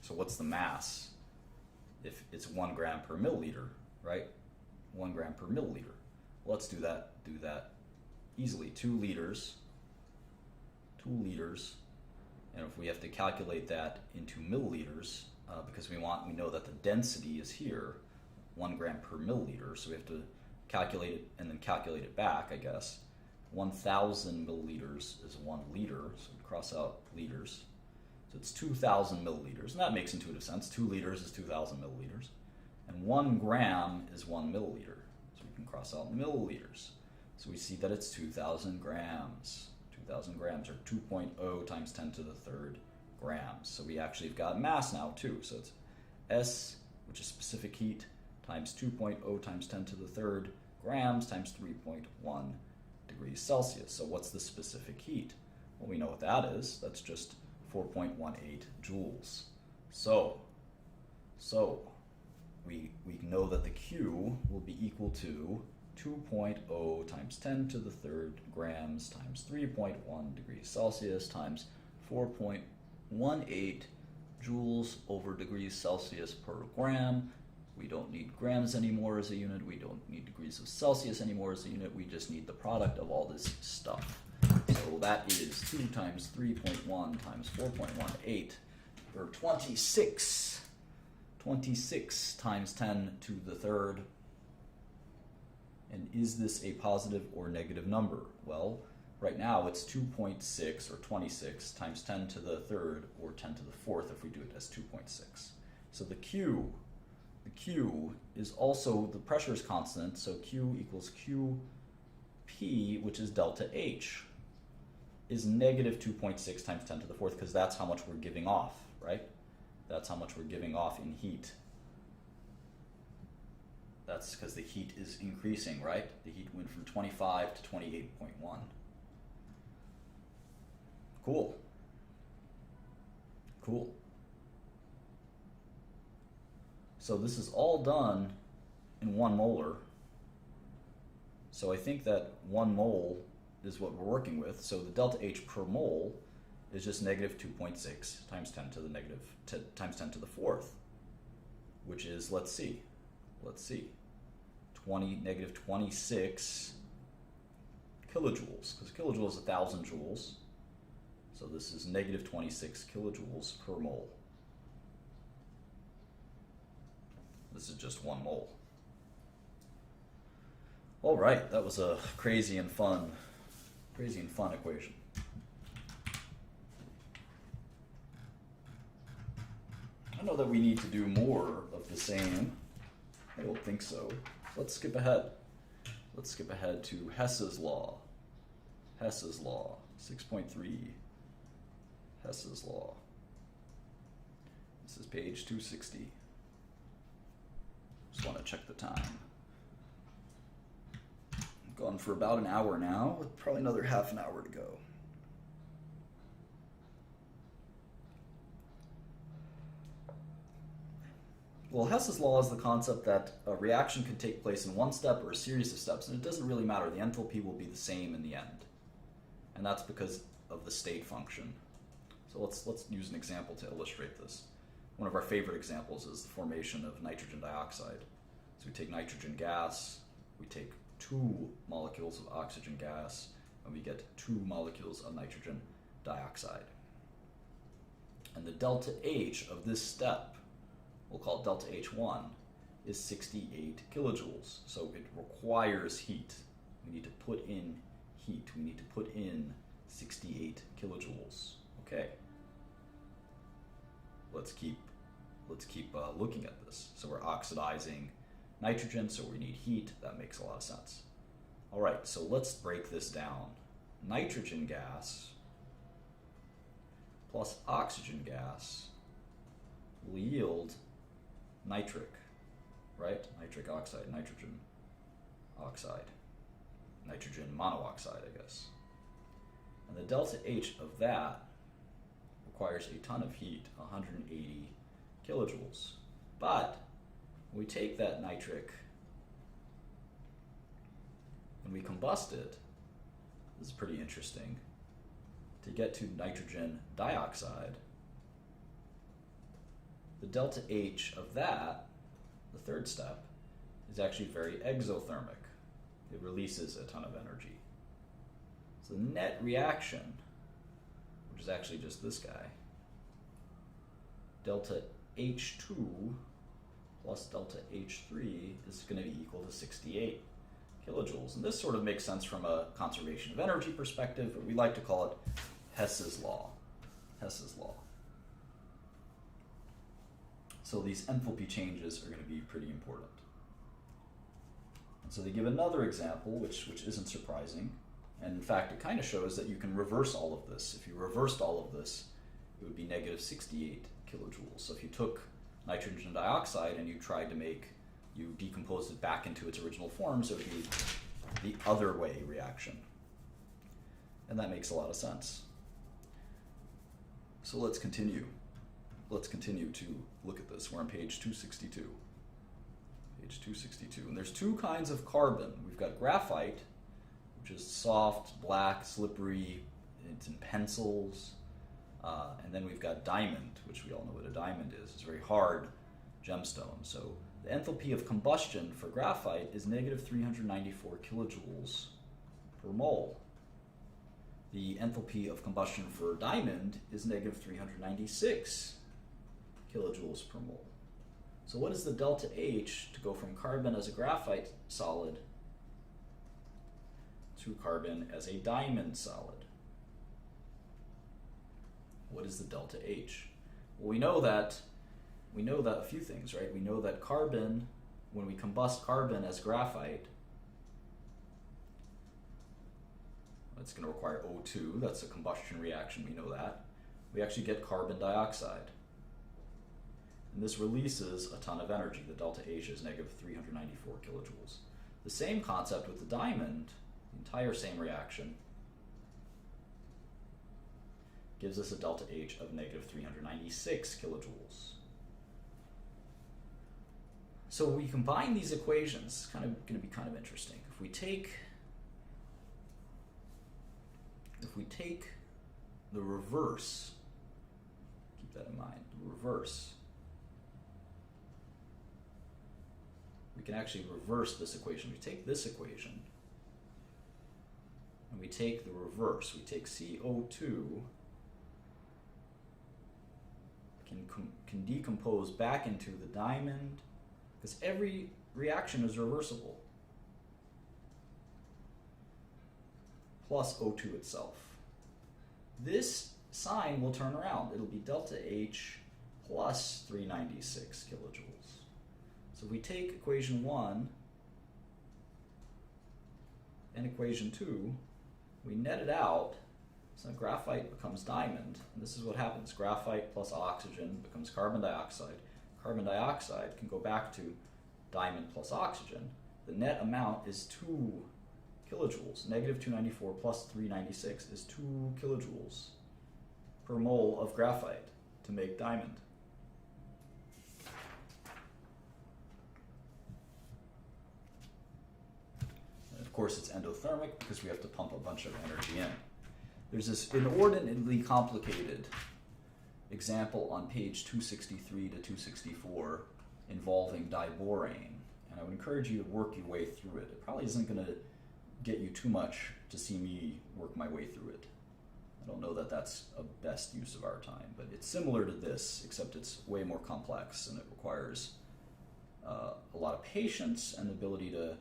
A: So what's the mass? If it's 1 gram per milliliter, right? 1 gram per milliliter. Let's do that easily. 2 liters, and if we have to calculate that into milliliters, because we know that the density is here, 1 gram per milliliter, so we have to calculate it and then calculate it back, I guess. 1,000 milliliters is 1 liter, so we cross out liters. So it's 2,000 milliliters, and that makes intuitive sense. 2 liters is 2,000 milliliters. And 1 gram is 1 milliliter, so we can cross out milliliters. So we see that it's 2,000 grams. 2,000 grams, or 2.0 times 10 to the third grams. So we actually have got mass now too. So it's S, which is specific heat, times 2.0 times 10 to the third grams times 3.1 degrees Celsius. So what's the specific heat? Well, we know what that is. That's just 4.18 joules. So we know that the Q will be equal to 2.0 times 10 to the third grams times 3.1 degrees Celsius times 4.18 joules over degrees Celsius per gram. We don't need grams anymore as a unit. We don't need degrees of Celsius anymore as a unit. We just need the product of all this stuff. So that is 2 times 3.1 times 4.18, or 26 times 10 to the third. And is this a positive or negative number? Well, right now it's 2.6 or 26 times 10 to the third or 10 to the fourth if we do it as 2.6. So the Q is also, the pressure is constant, so Q equals QP, which is delta H, is negative 2.6 times 10 to the fourth, because that's how much we're giving off, right? That's how much we're giving off in heat. That's because the heat is increasing, right? The heat went from 25 to 28.1. Cool. So this is all done in 1 molar. So I think that 1 mole is what we're working with. So the delta H per mole is just negative 2.6 times 10 to the times 10 to the fourth, which is, let's see, negative 26 kilojoules, because kilojoule is 1,000 joules. So this is negative 26 kilojoules per mole. This is just 1 mole. All right, that was a crazy and fun equation. I know that we need to do more of the same. I don't think so. Let's skip ahead. Let's skip ahead to Hess's law. Hess's law, 6.3. Hess's law. This is page 260. Just want to check the time. I've gone for about an hour now, with probably another half an hour to go. Well, Hess's law is the concept that a reaction can take place in one step or a series of steps, and it doesn't really matter. The enthalpy will be the same in the end. And that's because of the state function. So let's use an example to illustrate this. One of our favorite examples is the formation of nitrogen dioxide. So we take nitrogen gas, we take 2 molecules of oxygen gas, and we get 2 molecules of nitrogen dioxide. And the delta H of this step, we'll call it delta H1, is 68 kilojoules. So it requires heat. We need to put in heat. We need to put in 68 kilojoules. Okay. Let's keep looking at this. So we're oxidizing nitrogen, so we need heat. That makes a lot of sense. All right, so let's break this down. Nitrogen gas plus oxygen gas will yield nitric, right? Nitric oxide, nitrogen oxide, nitrogen monoxide, I guess. And the delta H of that requires a ton of heat, 180 kilojoules. But when we take that nitric and we combust it, this is pretty interesting. To get to nitrogen dioxide, the delta H of that, the third step, is actually very exothermic. It releases a ton of energy. So the net reaction, which is actually just this guy, delta H2 plus delta H3 is going to be equal to 68 kilojoules. And this sort of makes sense from a conservation of energy perspective, but we like to call it Hess's law. Hess's law. So these enthalpy changes are going to be pretty important. And so they give another example, which isn't surprising. And in fact, it kind of shows that you can reverse all of this. If you reversed all of this, it would be negative 68 kilojoules. So if you took nitrogen dioxide and you decomposed it back into its original form, so it would be the other way reaction. And that makes a lot of sense. So let's continue. Let's continue to look at this. We're on page 262. Page 262. And there's 2 kinds of carbon. We've got graphite, which is soft, black, slippery. It's in pencils. And then we've got diamond, which we all know what a diamond is. It's a very hard gemstone. So the enthalpy of combustion for graphite is negative 394 kilojoules per mole. The enthalpy of combustion for diamond is negative 396 kilojoules per mole. So what is the delta H to go from carbon as a graphite solid to carbon as a diamond solid? What is the delta H? Well, we know that a few things, right? We know that carbon, when we combust carbon as graphite, it's going to require O2. That's a combustion reaction, we know that. We actually get carbon dioxide. And this releases a ton of energy. The delta H is negative 394 kilojoules. The same concept with the diamond, the entire same reaction, gives us a delta H of negative 396 kilojoules. So we combine these equations. It's kind of going to be kind of interesting. If we take the reverse, keep that in mind, the reverse, we can actually reverse this equation. We take this equation and we take the reverse. We take CO2, can decompose back into the diamond, because every reaction is reversible, plus O2 itself. This sign will turn around. It'll be delta H plus 396 kilojoules. So if we take equation 1 and equation 2, we net it out, so graphite becomes diamond, and this is what happens. Graphite plus oxygen becomes carbon dioxide. Carbon dioxide can go back to diamond plus oxygen. The net amount is 2 kilojoules. Negative 294 plus 396 is 2 kilojoules per mole of graphite to make diamond. And of course it's endothermic because we have to pump a bunch of energy in. There's this inordinately complicated example on page 263 to 264 involving diborane, and I would encourage you to work your way through it. It probably isn't going to get you too much to see me work my way through it. I don't know that that's a best use of our time, but it's similar to this, except it's way more complex and it requires a lot of patience and ability to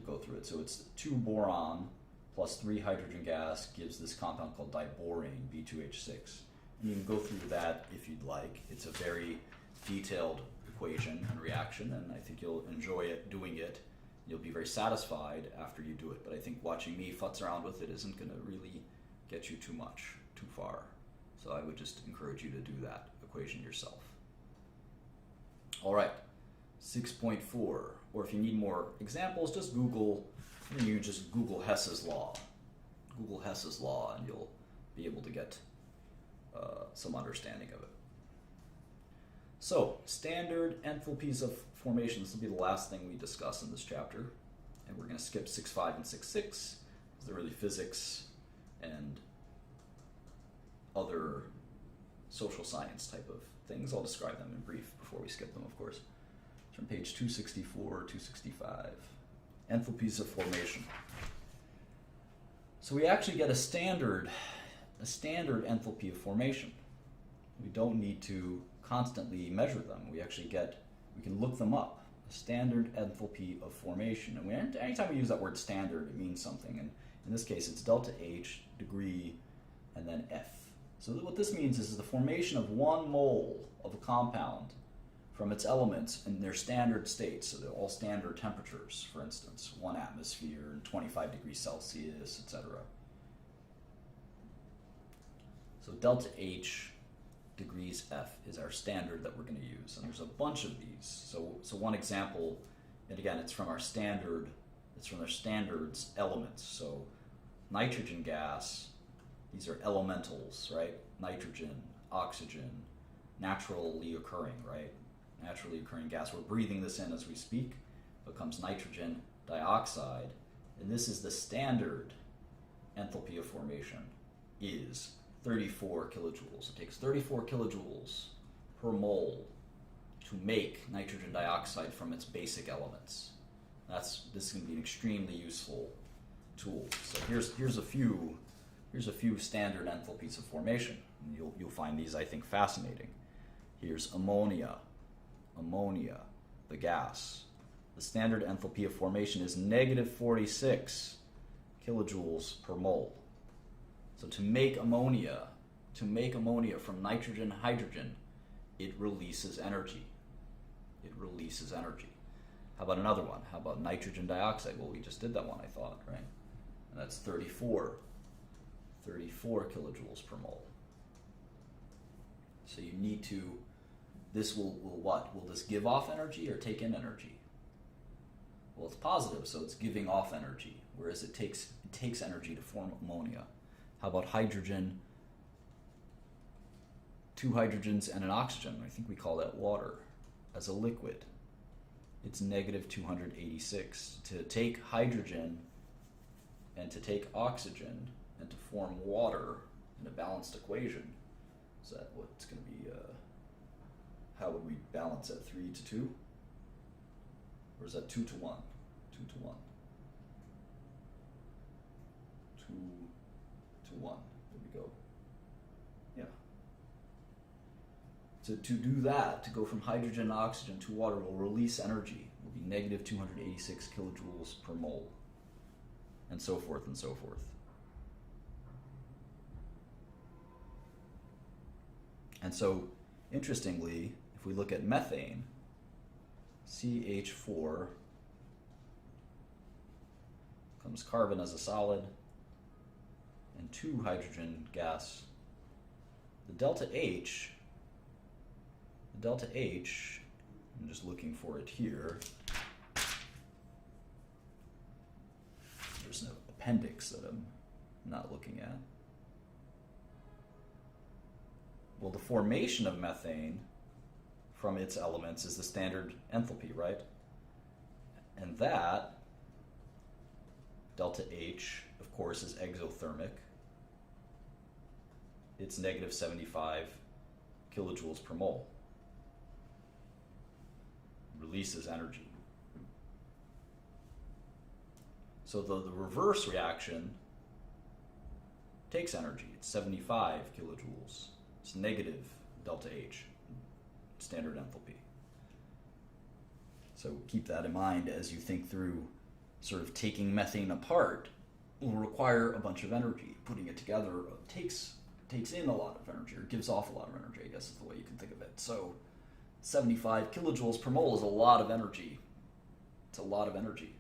A: go through it. So it's 2 boron plus 3 hydrogen gas gives this compound called diborane, B2H6. And you can go through that if you'd like. It's a very detailed equation and reaction, and I think you'll enjoy it doing it. You'll be very satisfied after you do it, but I think watching me futz around with it isn't going to really get you too far. So I would just encourage you to do that equation yourself. All right, 6.4, or if you need more examples, just Google, you just Google Hess's law. Google Hess's law and you'll be able to get some understanding of it. So, standard enthalpies of formation. This will be the last thing we discuss in this chapter. And we're going to skip 6.5 and 6.6 because they're really physics and other social science type of things. I'll describe them in brief before we skip them, of course. From page 264, 265. Enthalpies of formation. So we actually get a standard enthalpy of formation. We don't need to constantly measure them. We can look them up. A standard enthalpy of formation. And anytime we use that word standard, it means something. And in this case, it's delta H, degree, and then F. So what this means is the formation of 1 mole of a compound from its elements in their standard states. So they're all standard temperatures, for instance, 1 atmosphere and 25 degrees Celsius, etc. So delta H degrees F is our standard that we're going to use, and there's a bunch of these. So one example, and again, it's from their standards elements. So nitrogen gas, these are elementals, right? Nitrogen, oxygen, naturally occurring, right? Naturally occurring gas. We're breathing this in as we speak. Becomes nitrogen dioxide, and this is the standard enthalpy of formation is 34 kilojoules. It takes 34 kilojoules per mole to make nitrogen dioxide from its basic elements. This is going to be an extremely useful tool. So here's a few standard enthalpies of formation. And you'll find these, I think, fascinating. Here's ammonia, the gas. The standard enthalpy of formation is negative 46 kilojoules per mole. So to make ammonia from nitrogen, hydrogen, it releases energy. How about another one? How about nitrogen dioxide? Well, we just did that one, I thought, right? And that's 34 kilojoules per mole. So you need to, this will what? Will this give off energy or take in energy? Well, it's positive, so it's giving off energy, whereas it takes energy to form ammonia. How about hydrogen? 2 hydrogens and an oxygen. I think we call that water as a liquid. it's negative 286. To take hydrogen and to take oxygen and to form water in a balanced equation, is that what's going to be, how would we balance that, 3 to 2? Or is that 2 to 1? 2 to 1. 2 to 1. There we go. Yeah. So to do that, to go from hydrogen to oxygen to water, will release energy. It will be negative 286 kilojoules per mole. And so forth and so forth. And so, interestingly, if we look at methane, CH4 comes carbon as a solid and 2 hydrogen gas. The delta H, I'm just looking for it here. There's an appendix that I'm not looking at. Well, the formation of methane from its elements is the standard enthalpy, right? And that, delta H, of course, is exothermic. It's negative 75 kilojoules per mole. Releases energy. So the reverse reaction takes energy. It's 75 kilojoules. It's negative delta H, standard enthalpy. So keep that in mind as you think through sort of taking methane apart will require a bunch of energy. Putting it together takes in a lot of energy, or gives off a lot of energy, I guess is the way you can think of it. So 75 kilojoules per mole is a lot of energy. It's a lot of energy.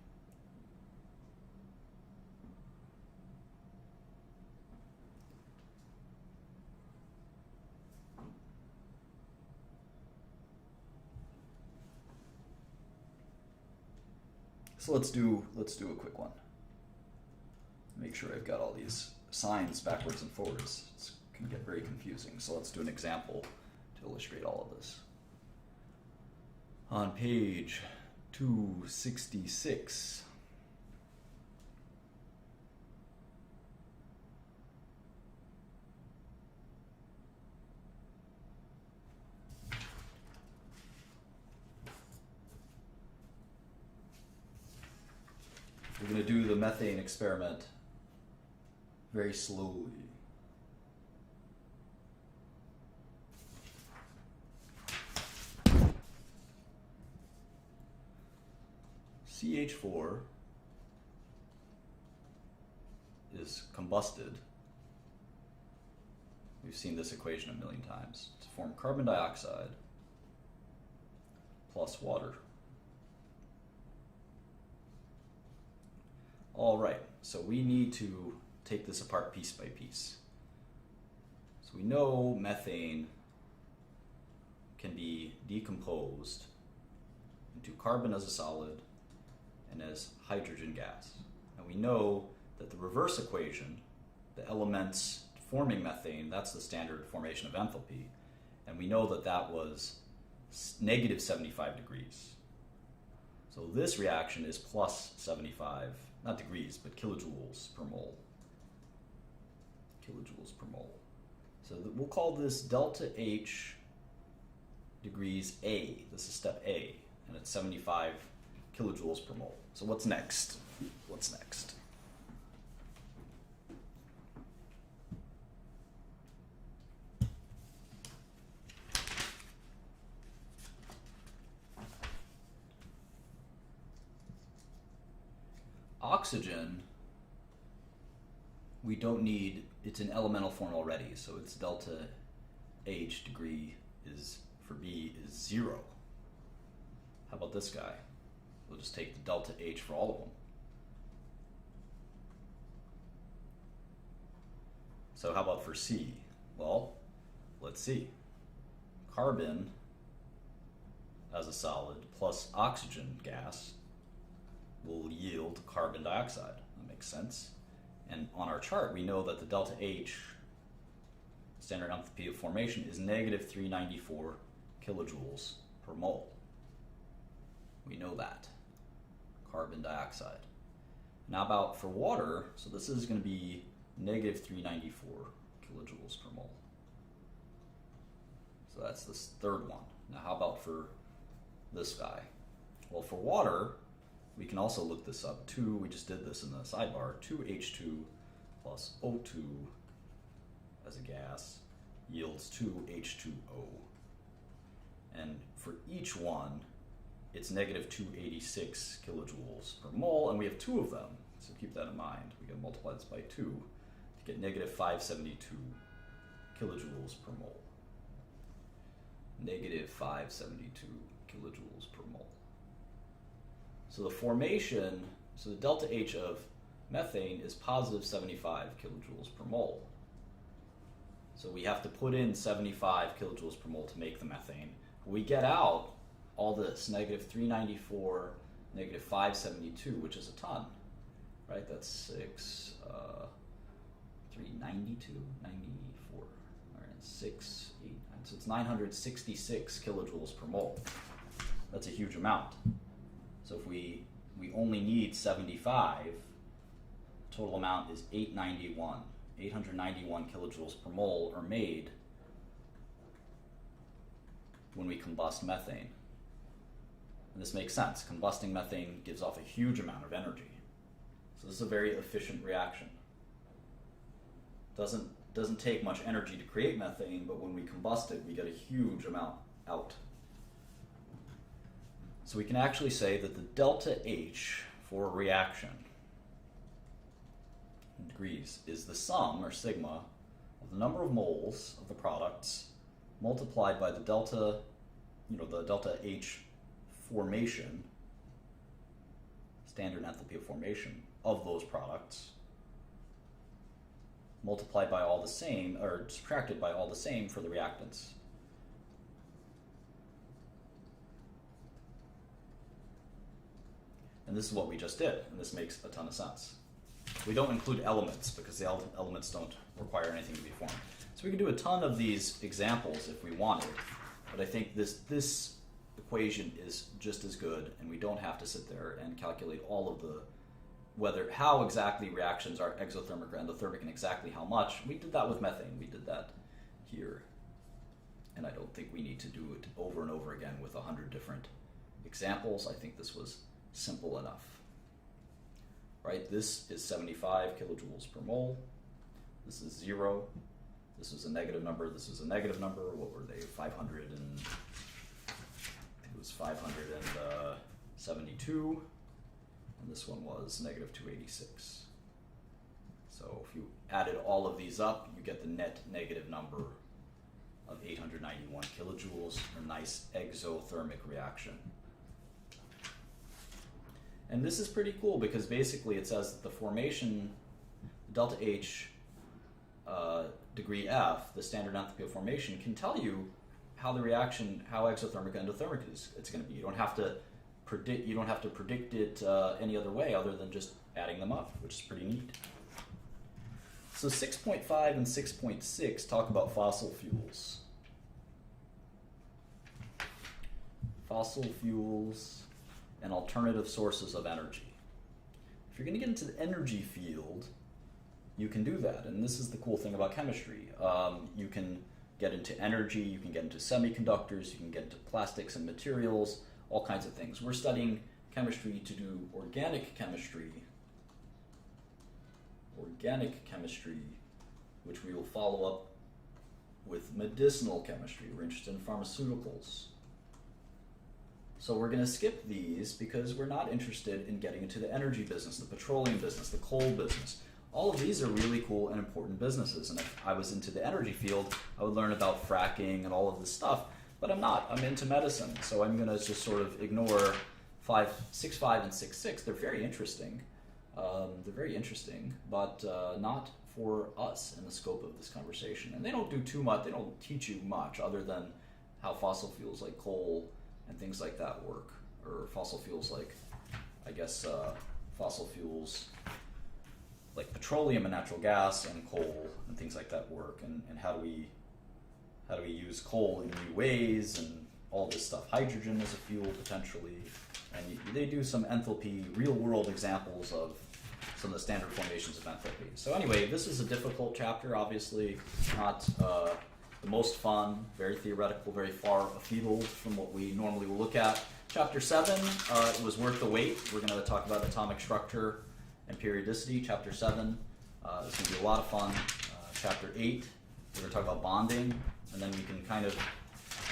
A: So let's do a quick one. Make sure I've got all these signs backwards and forwards. It can get very confusing. So let's do an example to illustrate all of this. On page 266, we're going to do the methane experiment very slowly. CH4 is combusted. We've seen this equation a million times. To form carbon dioxide plus water. All right, so we need to take this apart piece by piece. So we know methane can be decomposed into carbon as a solid and as hydrogen gas. And we know that the reverse equation, the elements forming methane, that's the standard formation of enthalpy. And we know that that was negative 75 degrees. So this reaction is plus 75, not degrees, but kilojoules per mole. Kilojoules per mole. So we'll call this delta H degrees A. This is step A, and it's 75 kilojoules per mole. So what's next? What's next? Oxygen, we don't need, it's in elemental form already, so its delta H degree is, for B, is 0. How about this guy? We'll just take the delta H for all of them. So how about for C? Well, let's see. Carbon as a solid plus oxygen gas will yield carbon dioxide. That makes sense. And on our chart, we know that the delta H, standard enthalpy of formation, is negative 394 kilojoules per mole. We know that. Carbon dioxide. Now about for water, so this is going to be negative 394 kilojoules per mole. So that's this third one. Now how about for this guy? Well, for water, we can also look this up. We just did this in the sidebar, 2H2 plus O2 as a gas yields 2H2O. And for each one, it's negative 286 kilojoules per mole, and we have two of them, so keep that in mind. We gotta multiply this by 2 to get negative 572 kilojoules per mole. Negative 572 kilojoules per mole. So the formation, so the delta H of methane is positive 75 kilojoules per mole. So we have to put in 75 kilojoules per mole to make the methane. We get out all this, negative 394, negative 572, which is a ton, right? That's 392, 94, all right, 6, 8, 9, so it's 966 kilojoules per mole. That's a huge amount. So if we only need 75, total amount is 891. 891 kilojoules per mole are made when we combust methane. And this makes sense. Combusting methane gives off a huge amount of energy. So this is a very efficient reaction. Doesn't take much energy to create methane, but when we combust it, we get a huge amount out. So we can actually say that the delta H for a reaction in degrees is the sum, or sigma, of the number of moles of the products multiplied by the delta, the delta H formation, standard enthalpy of formation of those products, multiplied by all the same, or subtracted by all the same for the reactants. And this is what we just did, and this makes a ton of sense. We don't include elements because the elements don't require anything to be formed. So we can do a ton of these examples if we wanted, but I think this equation is just as good, and we don't have to sit there and calculate all of the how exactly reactions are exothermic or endothermic and exactly how much. We did that with methane. We did that here. And I don't think we need to do it over and over again with 100 different examples. I think this was simple enough. Right? This is 75 kilojoules per mole. This is 0. This is a negative number. This is a negative number. What were they? 500 and I think it was 572. And this one was negative 286. So if you added all of these up, you get the net negative number of 891 kilojoules, a nice exothermic reaction. And this is pretty cool because basically it says that the formation, delta H degree F, the standard enthalpy of formation, can tell you how the reaction, how exothermic and endothermic it's going to be. You don't have to predict it any other way other than just adding them up, which is pretty neat. So 6.5 and 6.6 talk about fossil fuels. Fossil fuels and alternative sources of energy. If you're going to get into the energy field, you can do that, and this is the cool thing about chemistry. You can get into energy, you can get into semiconductors, you can get into plastics and materials, all kinds of things. We're studying chemistry to do organic chemistry, which we will follow up with medicinal chemistry. We're interested in pharmaceuticals. So we're going to skip these because we're not interested in getting into the energy business, the petroleum business, the coal business. All of these are really cool and important businesses, and if I was into the energy field, I would learn about fracking and all of this stuff. But I'm not. I'm into medicine, so I'm going to just sort of ignore 6.5 and 6.6. They're very interesting. But not for us in the scope of this conversation. And they don't do too much. They don't teach you much other than how fossil fuels like coal and things like that work, or fossil fuels like, fossil fuels like petroleum and natural gas and coal and things like that work, and how do we use coal in new ways and all this stuff. Hydrogen as a fuel potentially. And they do some enthalpy, real-world examples of some of the standard formations of enthalpy. So anyway, this is a difficult chapter, obviously not the most fun, very theoretical, very far afield from what we normally will look at. Chapter 7 was worth the wait. We're going to talk about atomic structure and periodicity. Chapter 7 is going to be a lot of fun. Chapter 8, we're going to talk about bonding, and then we can kind of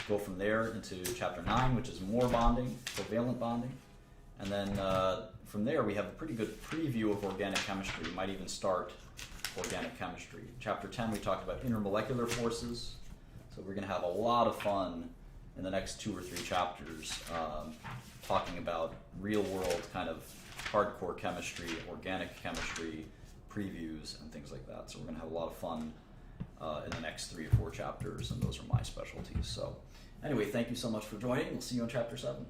A: go from there into chapter 9, which is more bonding, covalent bonding. And then from there, we have a pretty good preview of organic chemistry. We might even start organic chemistry. Chapter 10, we talked about intermolecular forces. So we're going to have a lot of fun in the next 2 or 3 chapters talking about real-world kind of hardcore chemistry, organic chemistry, previews, and things like that. So we're going to have a lot of fun in the next 3 or 4 chapters, and those are my specialties. So anyway, thank you so much for joining. We'll see you in chapter 7.